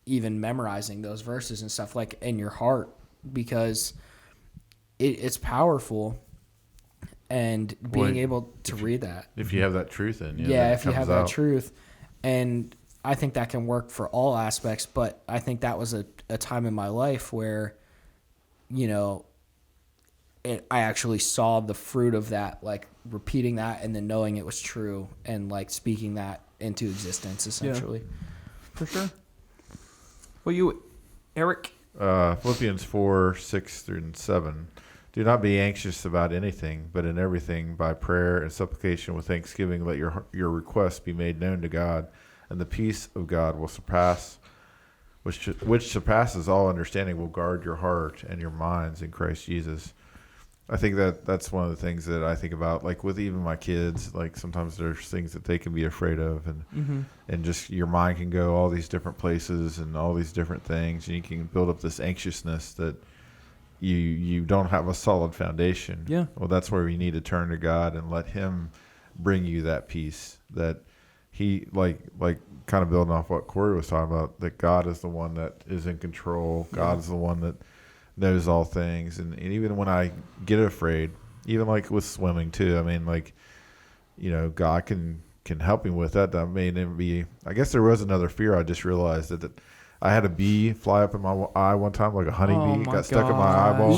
even memorizing those verses and stuff like in your heart, because it's powerful, and being able to read that. If you have that truth in you. Yeah, if you have that truth. And I think that can work for all aspects, but I think that was a time in my life where, you know, I actually saw the fruit of that, like repeating that and then knowing it was true and like speaking that into existence, essentially. Yeah, for sure. Well, you, Eric? Philippians 4:6-7. Do not be anxious about anything, but in everything by prayer and supplication with thanksgiving let your requests be made known to God, and the peace of God will surpass which surpasses all understanding will guard your heart and your minds in Christ Jesus. I think that's one of the things that I think about, like with even my kids. Like sometimes there's things that they can be afraid of, and just your mind can go all these different places and all these different things, and you can build up this anxiousness that you don't have a solid foundation. Yeah. Well, that's where you need to turn to God and let Him bring you that peace. That He like kind of building off what Corey was talking about. That God is the one that is in control. God is the one that knows all things. And even when I get afraid, even like with swimming too, I mean, like, you know, God can help me with that. That may never be, I guess there was another fear. I just realized that I had a bee fly up in my eye one time, like a honeybee, got stuck in my eyeball.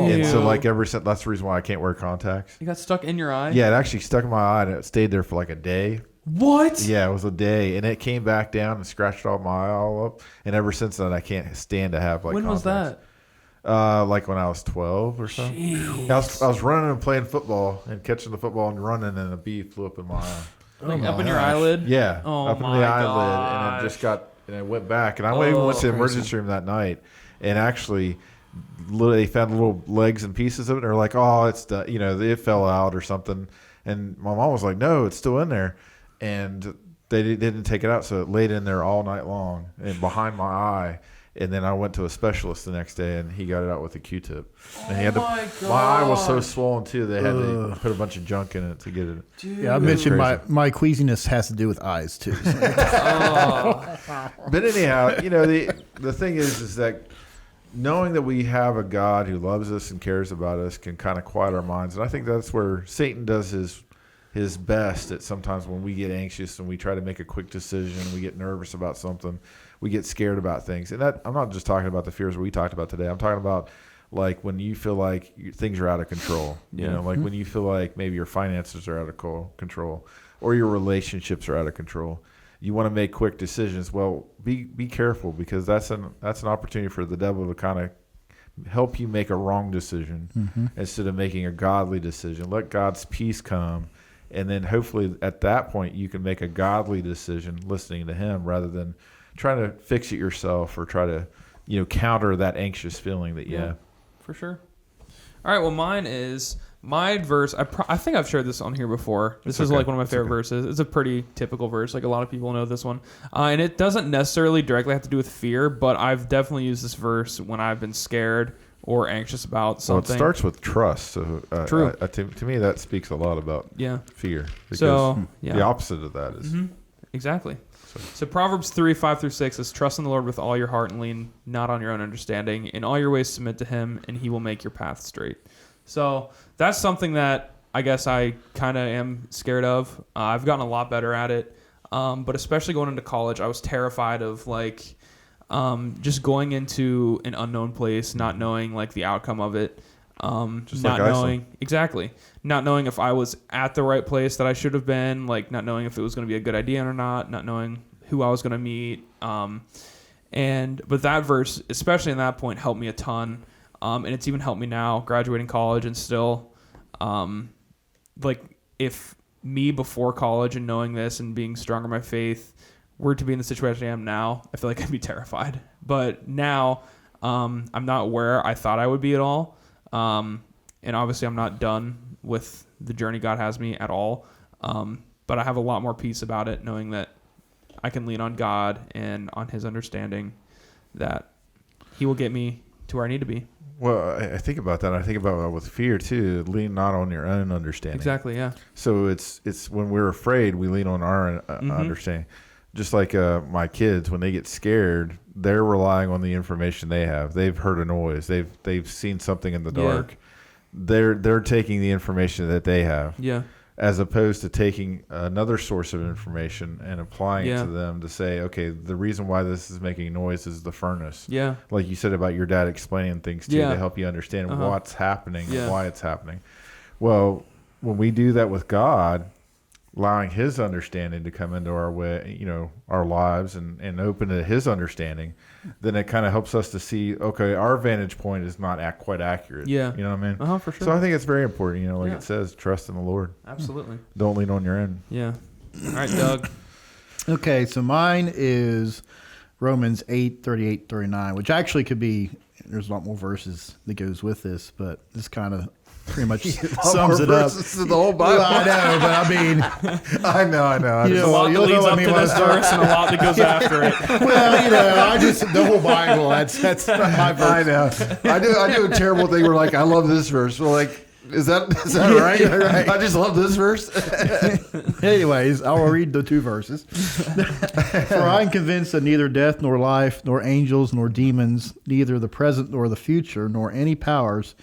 And so like ever since, that's the reason why I can't wear contacts. You got stuck in your eye? Yeah, it actually stuck in my eye and it stayed there for like a day. What? Yeah, it was a day, and it came back down and scratched all my eye all up. And ever since then, I can't stand to have like. When contacts. was that? Like when I was 12 or so. I was running and playing football and catching the football and running, and a bee flew up in my eye. Like up in your eyelid? Yeah, Oh up in my the eyelid, gosh. and it just got, and it went back. And I even went to the emergency room that night, and actually, they found little legs and pieces of it. And they're like, "Oh, it's the, you know, it fell out or something." And my mom was like, "No, it's still in there," and they didn't take it out, so it laid in there all night long and behind my eye. And then I went to a specialist the next day, and he got it out with a Q-tip. And he had my eye was so swollen too, they had to put a bunch of junk in it to get it. Dude. Yeah, I mentioned my queasiness has to do with eyes too. So. But anyhow, you know, the thing is that knowing that we have a God who loves us and cares about us can kind of quiet our minds, and I think that's where Satan does his best. At sometimes when we get anxious and we try to make a quick decision, we get nervous about something. We get scared about things. And that, I'm not just talking about the fears we talked about today. I'm talking about like when you feel like things are out of control. You know, like when you feel like maybe your finances are out of control or your relationships are out of control. You want to make quick decisions. Well, be careful, because that's an opportunity for the devil to kind of help you make a wrong decision instead of making a godly decision. Let God's peace come. And then hopefully at that point you can make a godly decision listening to Him rather than trying to fix it yourself or try to, you know, counter that anxious feeling that you have. For sure. All right, well, mine is my verse. I think I've shared this on here before. This is like one of my favorite verses. It's a pretty typical verse. Like a lot of people know this one. And it doesn't necessarily directly have to do with fear, but I've definitely used this verse when I've been scared or anxious about something. Well, it starts with trust. So, True. To me, that speaks a lot about fear. Because the opposite of that is... Exactly. So Proverbs 3:5-6 says, "Trust in the Lord with all your heart and lean not on your own understanding. In all your ways submit to Him, and He will make your path straight." So that's something that I guess I kind of am scared of. I've gotten a lot better at it, but especially going into college, I was terrified of like just going into an unknown place, not knowing like the outcome of it. Just not like knowing not knowing if I was at the right place that I should have been, like not knowing if it was going to be a good idea or not knowing who I was going to meet. But that verse, especially in that point, helped me a ton. And it's even helped me now graduating college and still, like if me before college and knowing this and being strong in my faith were to be in the situation I am now, I feel like I'd be terrified. But now, I'm not where I thought I would be at all. And obviously I'm not done with the journey God has me at all. But I have a lot more peace about it, knowing that I can lean on God and on His understanding that He will get me to where I need to be. Well, I think about that. I think about with fear too. Lean not on your own understanding. Exactly. Yeah. So it's when we're afraid, we lean on our understanding. Just like my kids, when they get scared, they're relying on the information they have. They've heard a noise. They've seen something in the dark. They're taking the information that they have. Yeah. As opposed to taking another source of information and applying it to them to say, okay, the reason why this is making noise is the furnace. Yeah. Like you said about your dad explaining things to you to help you understand what's happening and why it's happening. Well, when we do that with God, allowing His understanding to come into our way, our lives and open to His understanding, then it kind of helps us to see, okay, our vantage point is not quite accurate. Yeah. You know what I mean? For sure. So I think it's very important, like Yeah. it says, trust in the Lord. Absolutely. Don't lean on your own. Yeah. All right, Doug. Okay, so mine is Romans 8:38-39, which actually could be, there's a lot more verses that goes with this, but this kind of pretty much sums it up. This is the whole Bible. Well, I know, but I mean, I know. You know, A lot that you'll know leads what up I to mean when I this start- verse and a lot that goes after it. well, the whole Bible. That's not my verse. I know. I do a terrible thing where I love this verse. Well, is that right? Right. I just love this verse. Anyways, I will read the two verses. For I am convinced that neither death nor life, nor angels nor demons, neither the present nor the future, nor any powers,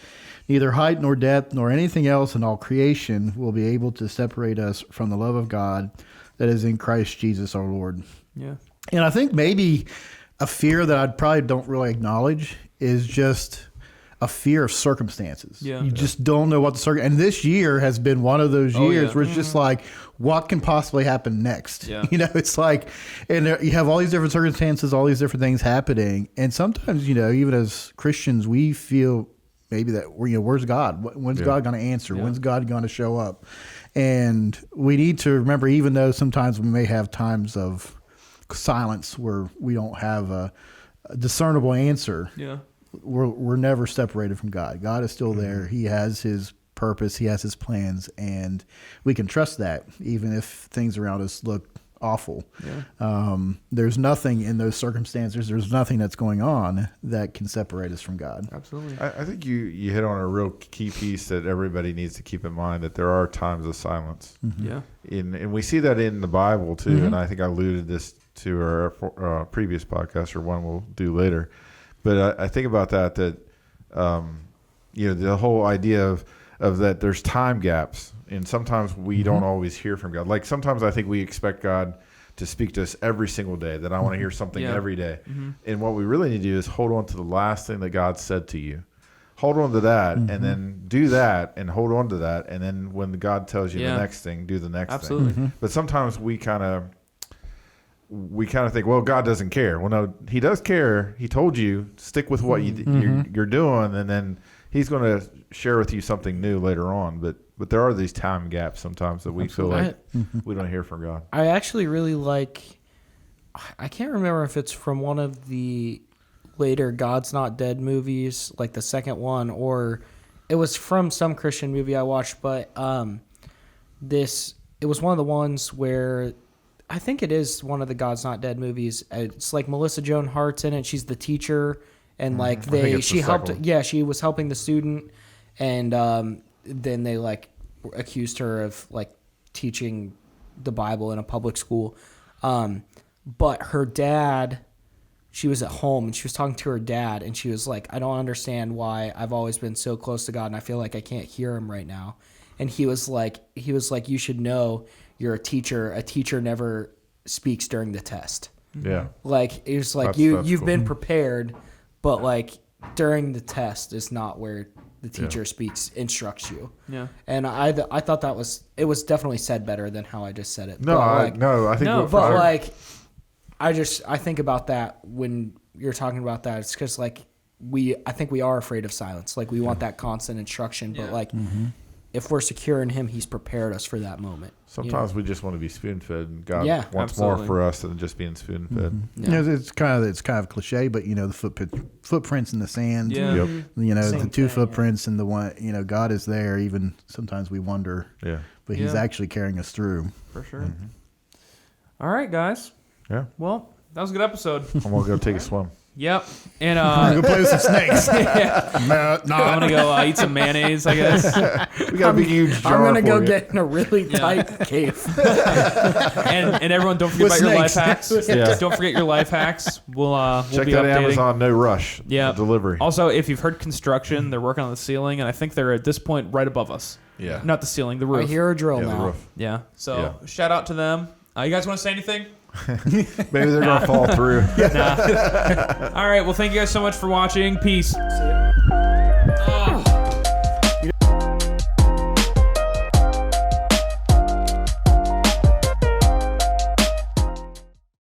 neither height nor depth, nor anything else in all creation will be able to separate us from the love of God that is in Christ Jesus our Lord. Yeah. And I think maybe a fear that I probably don't really acknowledge is just a fear of circumstances. Yeah. You just don't know what the and this year has been one of those years yeah. where it's just like, what can possibly happen next? Yeah. It's like, and you have all these different circumstances, all these different things happening. And sometimes, even as Christians, we feel maybe that, where's God? When's God going to answer? Yeah. When's God going to show up? And we need to remember, even though sometimes we may have times of silence where we don't have a discernible answer, Yeah. we're never separated from God. God is still there. He has His purpose. He has His plans, and we can trust that even if things around us look awful. Yeah. There's nothing in those circumstances. There's nothing that's going on that can separate us from God. Absolutely. I think you hit on a real key piece that everybody needs to keep in mind, that there are times of silence. Yeah. And we see that in the Bible too. And I think I alluded this to our previous podcast, or one we'll do later. But I think about that the whole idea of that there's time gaps, and sometimes we don't always hear from God. Like sometimes I think we expect God to speak to us every single day, that I want to hear something every day. And what we really need to do is hold on to the last thing that God said to you. Hold on to that, and then do that, and hold on to that, and then when God tells you the next thing, do the next thing. But sometimes we kind of think, well, God doesn't care. Well, no, He does care. He told you, stick with what you're doing, and then He's going to share with you something new later on. But there are these time gaps sometimes that we feel like we don't hear from God. I actually really I can't remember if it's from one of the later God's Not Dead movies, like the second one, or it was from some Christian movie I watched, but it was one of the ones where I think it is one of the God's Not Dead movies. It's like Melissa Joan Hart's in it. She's the teacher, and she was helping the student, and then they accused her of teaching the Bible in a public school. But her dad, she was at home and she was talking to her dad, and she was like, I don't understand why I've always been so close to God and I feel like I can't hear Him right now. And he was like, you should know you're a teacher. A teacher never speaks during the test. Yeah. It was like, That's you've cool. been prepared, but during the test is not where the teacher instructs you. Yeah. And I thought it was definitely said better than how I just said it. No, But, I think. No, but I think about that when you're talking about that. It's because I think we are afraid of silence. We want that constant instruction, but if we're secure in Him, He's prepared us for that moment. Sometimes we just want to be spoon fed, and God Yeah. wants Absolutely. more for us than just being spoon fed. Yeah. It's kind of cliche, but the footprints in the sand. Yeah. Yep. The two thing, footprints and the one. God is there. Even sometimes we wonder, Yeah. but He's Yeah. actually carrying us through. For sure. All right, guys. Yeah. Well, that was a good episode. I'm gonna go take a swim. Yep. And Go play with some snakes. yeah, No, I'm gonna go eat some mayonnaise, I guess. We got a big huge jar I'm gonna for go you. get in a really tight cave. And everyone, don't forget With about your life snakes. hacks. Yeah. Don't forget your life hacks. We'll Check be that updating. Amazon No Rush. Yeah. Delivery. Also, if you've heard construction, they're working on the ceiling, and I think they're at this point right above us. Yeah. Not the ceiling, the I roof. hear a drill Yeah, the now. roof. Yeah. So Yeah. shout out to them. You guys want to say anything? Maybe they're gonna fall through. All right. Well, thank you guys so much for watching. Peace. See ya.